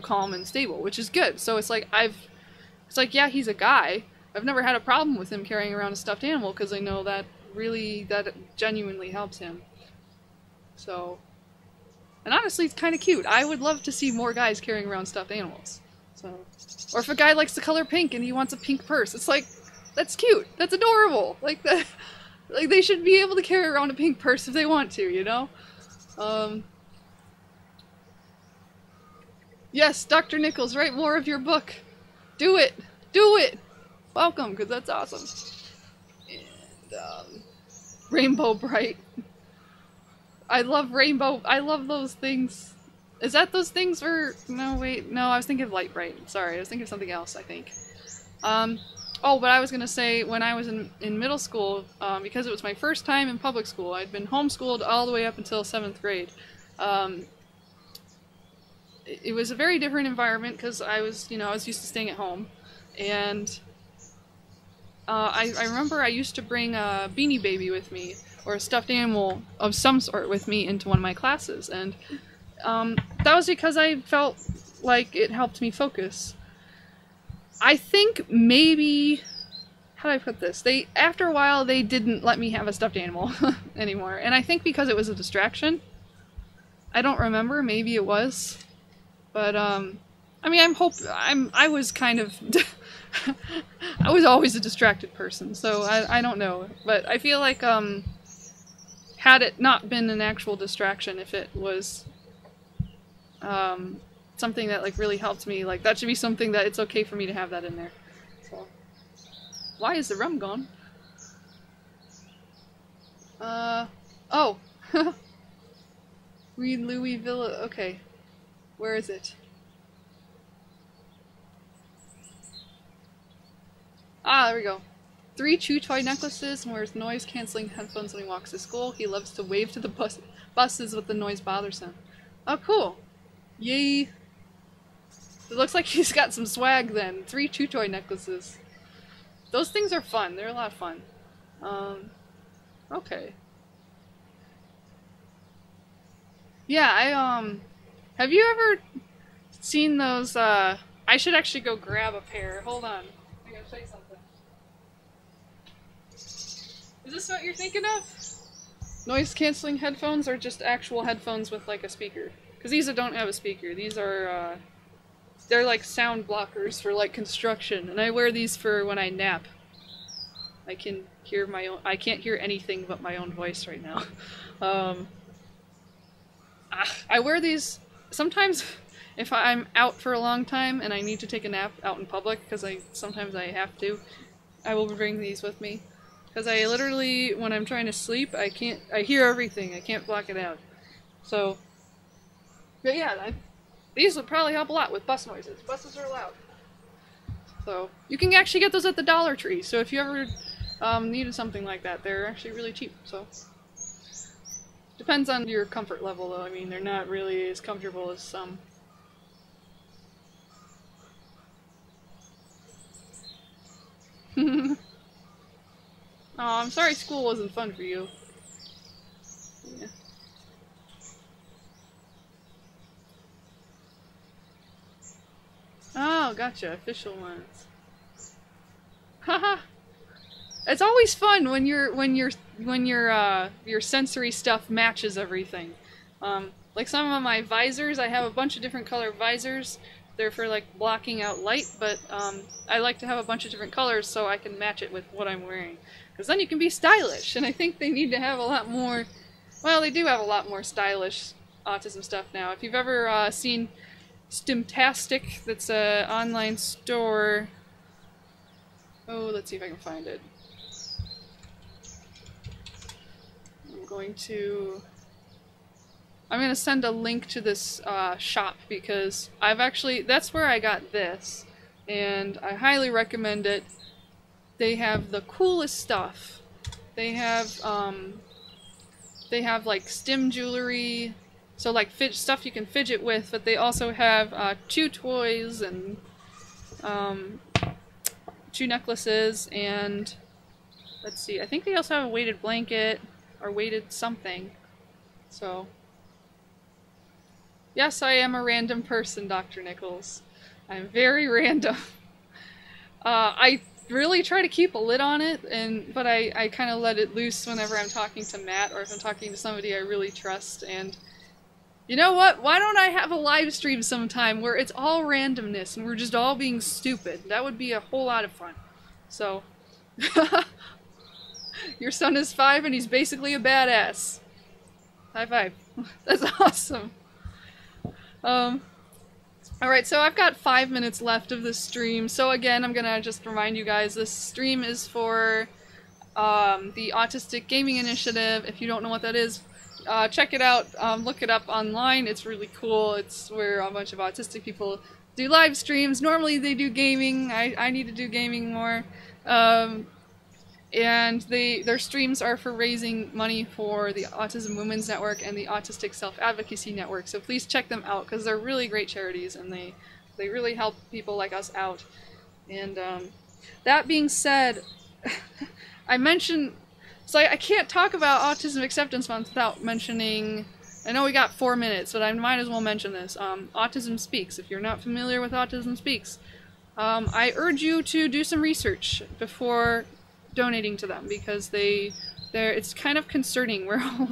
calm and stable, which is good. So it's like yeah, he's a guy. I've never had a problem with him carrying around a stuffed animal, because I know that genuinely helps him. So, and honestly, it's kind of cute. I would love to see more guys carrying around stuffed animals. So, or if a guy likes the color pink and he wants a pink purse, it's like, that's cute. That's adorable. Like they should be able to carry around a pink purse if they want to, you know? Yes, Dr. Nichols, write more of your book. Do it! Do it! Welcome, because that's awesome. And, Rainbow Bright. I love Rainbow. I love those things. Is that those things for... No, wait. No, I was thinking of Light Bright. Sorry, I was thinking of something else, I think. Oh, but I was going to say, when I was in middle school, because it was my first time in public school, I'd been homeschooled all the way up until 7th grade. It was a very different environment, because I was used to staying at home. And I remember I used to bring a Beanie Baby with me, or a stuffed animal of some sort with me into one of my classes. And that was because I felt like it helped me focus. I think maybe, how do I put this? After a while, they didn't let me have a stuffed animal anymore. And I think because it was a distraction. I don't remember, maybe it was. But, I mean, I was kind of, I was always a distracted person, so I don't know. But I feel like, had it not been an actual distraction, if it was, something that, like, really helped me, like, that should be something that it's okay for me to have that in there. So, why is the rum gone? Oh! Read Louisville, okay. Where is it? Ah, there we go. 3 chew toy necklaces and wears noise-canceling headphones when he walks to school. He loves to wave to the buses with the noise bothers him. Oh, cool. Yay. It looks like he's got some swag then. 3 chew toy necklaces. Those things are fun. They're a lot of fun. Okay. Yeah, have you ever seen those, I should actually go grab a pair. Hold on. I gotta show you something. Is this what you're thinking of? Noise-canceling headphones, or just actual headphones with, like, a speaker? Because these don't have a speaker. These are, they're like sound blockers for, like, construction. And I wear these for when I nap. I can hear I can't hear anything but my own voice right now. I wear these sometimes if I'm out for a long time and I need to take a nap out in public, because sometimes I have to, I will bring these with me. Because I literally, when I'm trying to sleep, I hear everything, I can't block it out. So, but yeah, these would probably help a lot with bus noises. Buses are loud. So, you can actually get those at the Dollar Tree, so if you ever needed something like that, they're actually really cheap, so. Depends on your comfort level though, I mean, they're not really as comfortable as some. Oh, I'm sorry school wasn't fun for you. Yeah. Oh, gotcha. Official ones. Haha. It's always fun when your sensory stuff matches everything. Like some of my visors, I have a bunch of different color visors. They're for like blocking out light, but I like to have a bunch of different colors so I can match it with what I'm wearing. Because then you can be stylish, and I think they need to have a lot more, well, they do have a lot more stylish autism stuff now. If you've ever seen Stimtastic, that's an online store. Oh, let's see if I can find it. I'm going to send a link to this shop because that's where I got this, and I highly recommend it. They have the coolest stuff. They have like Stim jewelry, so like stuff you can fidget with, but they also have chew toys and chew necklaces, and let's see, I think they also have a weighted blanket or weighted something. So yes, I am a random person, Dr. Nichols. I'm very random. I really try to keep a lid on it, but I kind of let it loose whenever I'm talking to Matt or if I'm talking to somebody I really trust. And you know what? Why don't I have a live stream sometime where it's all randomness and we're just all being stupid? That would be a whole lot of fun. So, your son is 5 and he's basically a badass. High five. That's awesome. Alright, so I've got 5 minutes left of this stream, so again, I'm gonna just remind you guys, this stream is for the Autistic Gaming Initiative. If you don't know what that is, check it out, look it up online, it's really cool. It's where a bunch of autistic people do live streams. Normally they do gaming, I need to do gaming more. And their streams are for raising money for the Autism Women's Network and the Autistic Self-Advocacy Network, so please check them out because they're really great charities and they really help people like us out. And that being said, I can't talk about Autism Acceptance Month without mentioning, I know we got 4 minutes, but I might as well mention this. Autism Speaks. If you're not familiar with Autism Speaks, I urge you to do some research before donating to them, because it's kind of concerning where all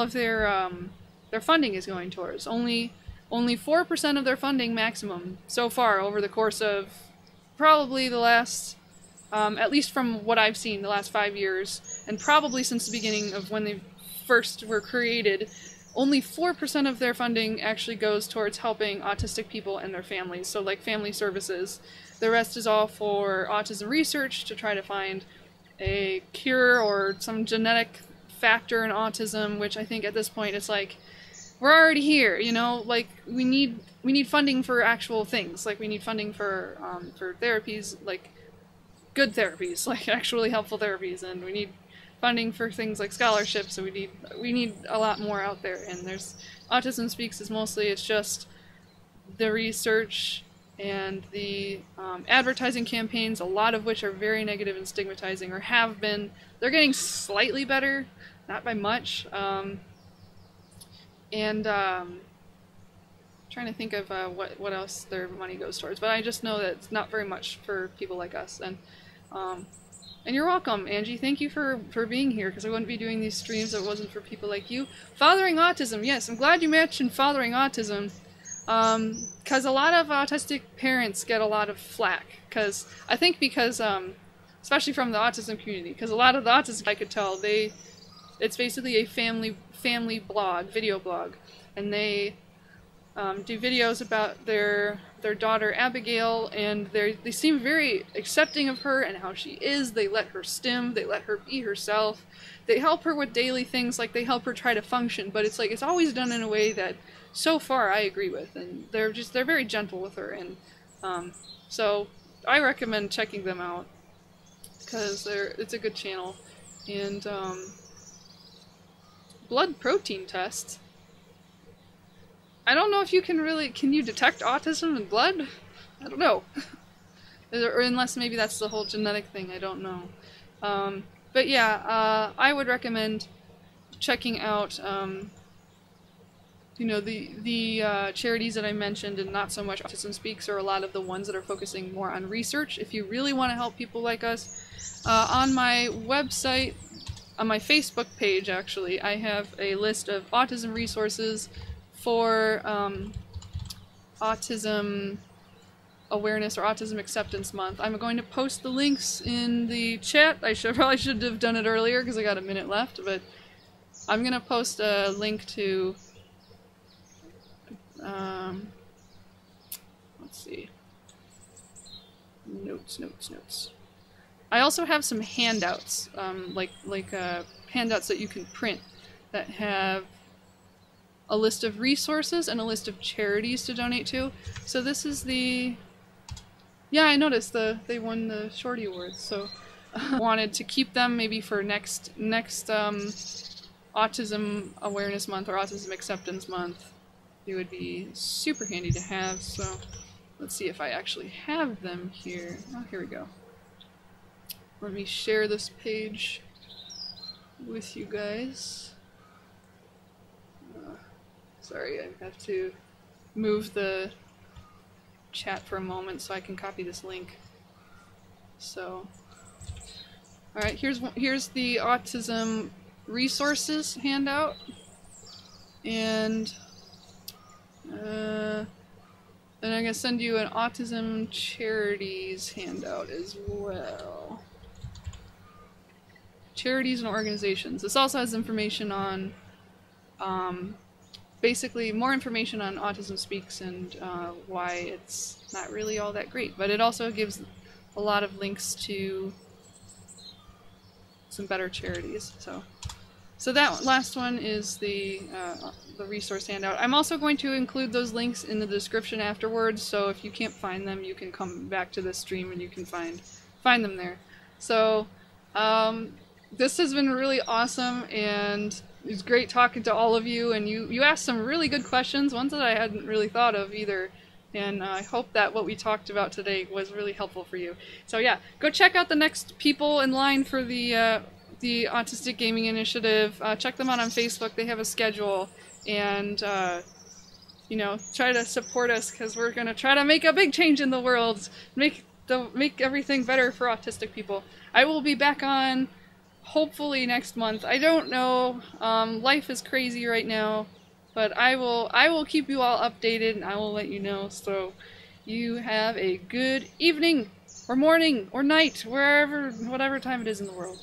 of their funding is going towards. Only 4% of their funding maximum so far over the course of probably the last, at least from what I've seen, the last 5 years, and probably since the beginning of when they first were created. Only 4% of their funding actually goes towards helping autistic people and their families, so like family services. The rest is all for autism research to try to find a cure or some genetic factor in autism, which I think at this point it's like, we're already here, you know, like we need funding for actual things, like we need funding for therapies, like good therapies, like actually helpful therapies, and we need funding for things like scholarships, so we need a lot more out there. And there's Autism Speaks is mostly, it's just the research and the advertising campaigns, a lot of which are very negative and stigmatizing, or have been. They're getting slightly better, not by much. Trying to think of what else their money goes towards, but I just know that it's not very much for people like us. And you're welcome, Angie. Thank you for being here, because I wouldn't be doing these streams if it wasn't for people like you. Fathering Autism, yes, I'm glad you mentioned Fathering Autism. Because a lot of autistic parents get a lot of flack, because especially from the autism community, because a lot of the autism, I could tell, they it's basically a family blog, video blog, and they do videos about their daughter Abigail, and they seem very accepting of her and how she is. They let her stim, they let her be herself, they help her with daily things, like they help her try to function, but it's like it's always done in a way that so far I agree with, and they're very gentle with her, and so I recommend checking them out because it's a good channel. And blood protein tests. I don't know if you can you detect autism in blood? I don't know. Or unless maybe that's the whole genetic thing, I don't know. But yeah, I would recommend checking out, you know, the charities that I mentioned, and Not So Much Autism Speaks are a lot of the ones that are focusing more on research. If you really want to help people like us, on my website, on my Facebook page actually, I have a list of autism resources for Autism Awareness or Autism Acceptance Month. I'm going to post the links in the chat. I probably should have done it earlier because I got a minute left, but I'm going to post a link to, let's see, notes. I also have some handouts, like handouts that you can print that have a list of resources and a list of charities to donate to. So this is the... Yeah, I noticed they won the Shorty Awards, so wanted to keep them maybe for next Autism Awareness Month or Autism Acceptance Month. They would be super handy to have, so let's see if I actually have them here. Oh, here we go. Let me share this page with you guys. Sorry, I have to move the chat for a moment so I can copy this link. So, alright, here's the Autism Resources handout, and then I'm going to send you an Autism Charities handout as well. Charities and organizations. This also has information on basically more information on Autism Speaks and why it's not really all that great, but it also gives a lot of links to some better charities. So that last one is the resource handout. I'm also going to include those links in the description afterwards, so if you can't find them, you can come back to this stream and you can find them there. So this has been really awesome, and it's great talking to all of you, and you asked some really good questions, ones that I hadn't really thought of either, and I hope that what we talked about today was really helpful for you. So yeah, go check out the next people in line for the Autistic Gaming Initiative. Check them out on Facebook. They have a schedule, and you know, try to support us, because we're going to try to make a big change in the world, make everything better for autistic people. I will be back on hopefully next month. I don't know. Life is crazy right now, but I will keep you all updated, and I will let you know. So you have a good evening or morning or night, whatever time it is in the world.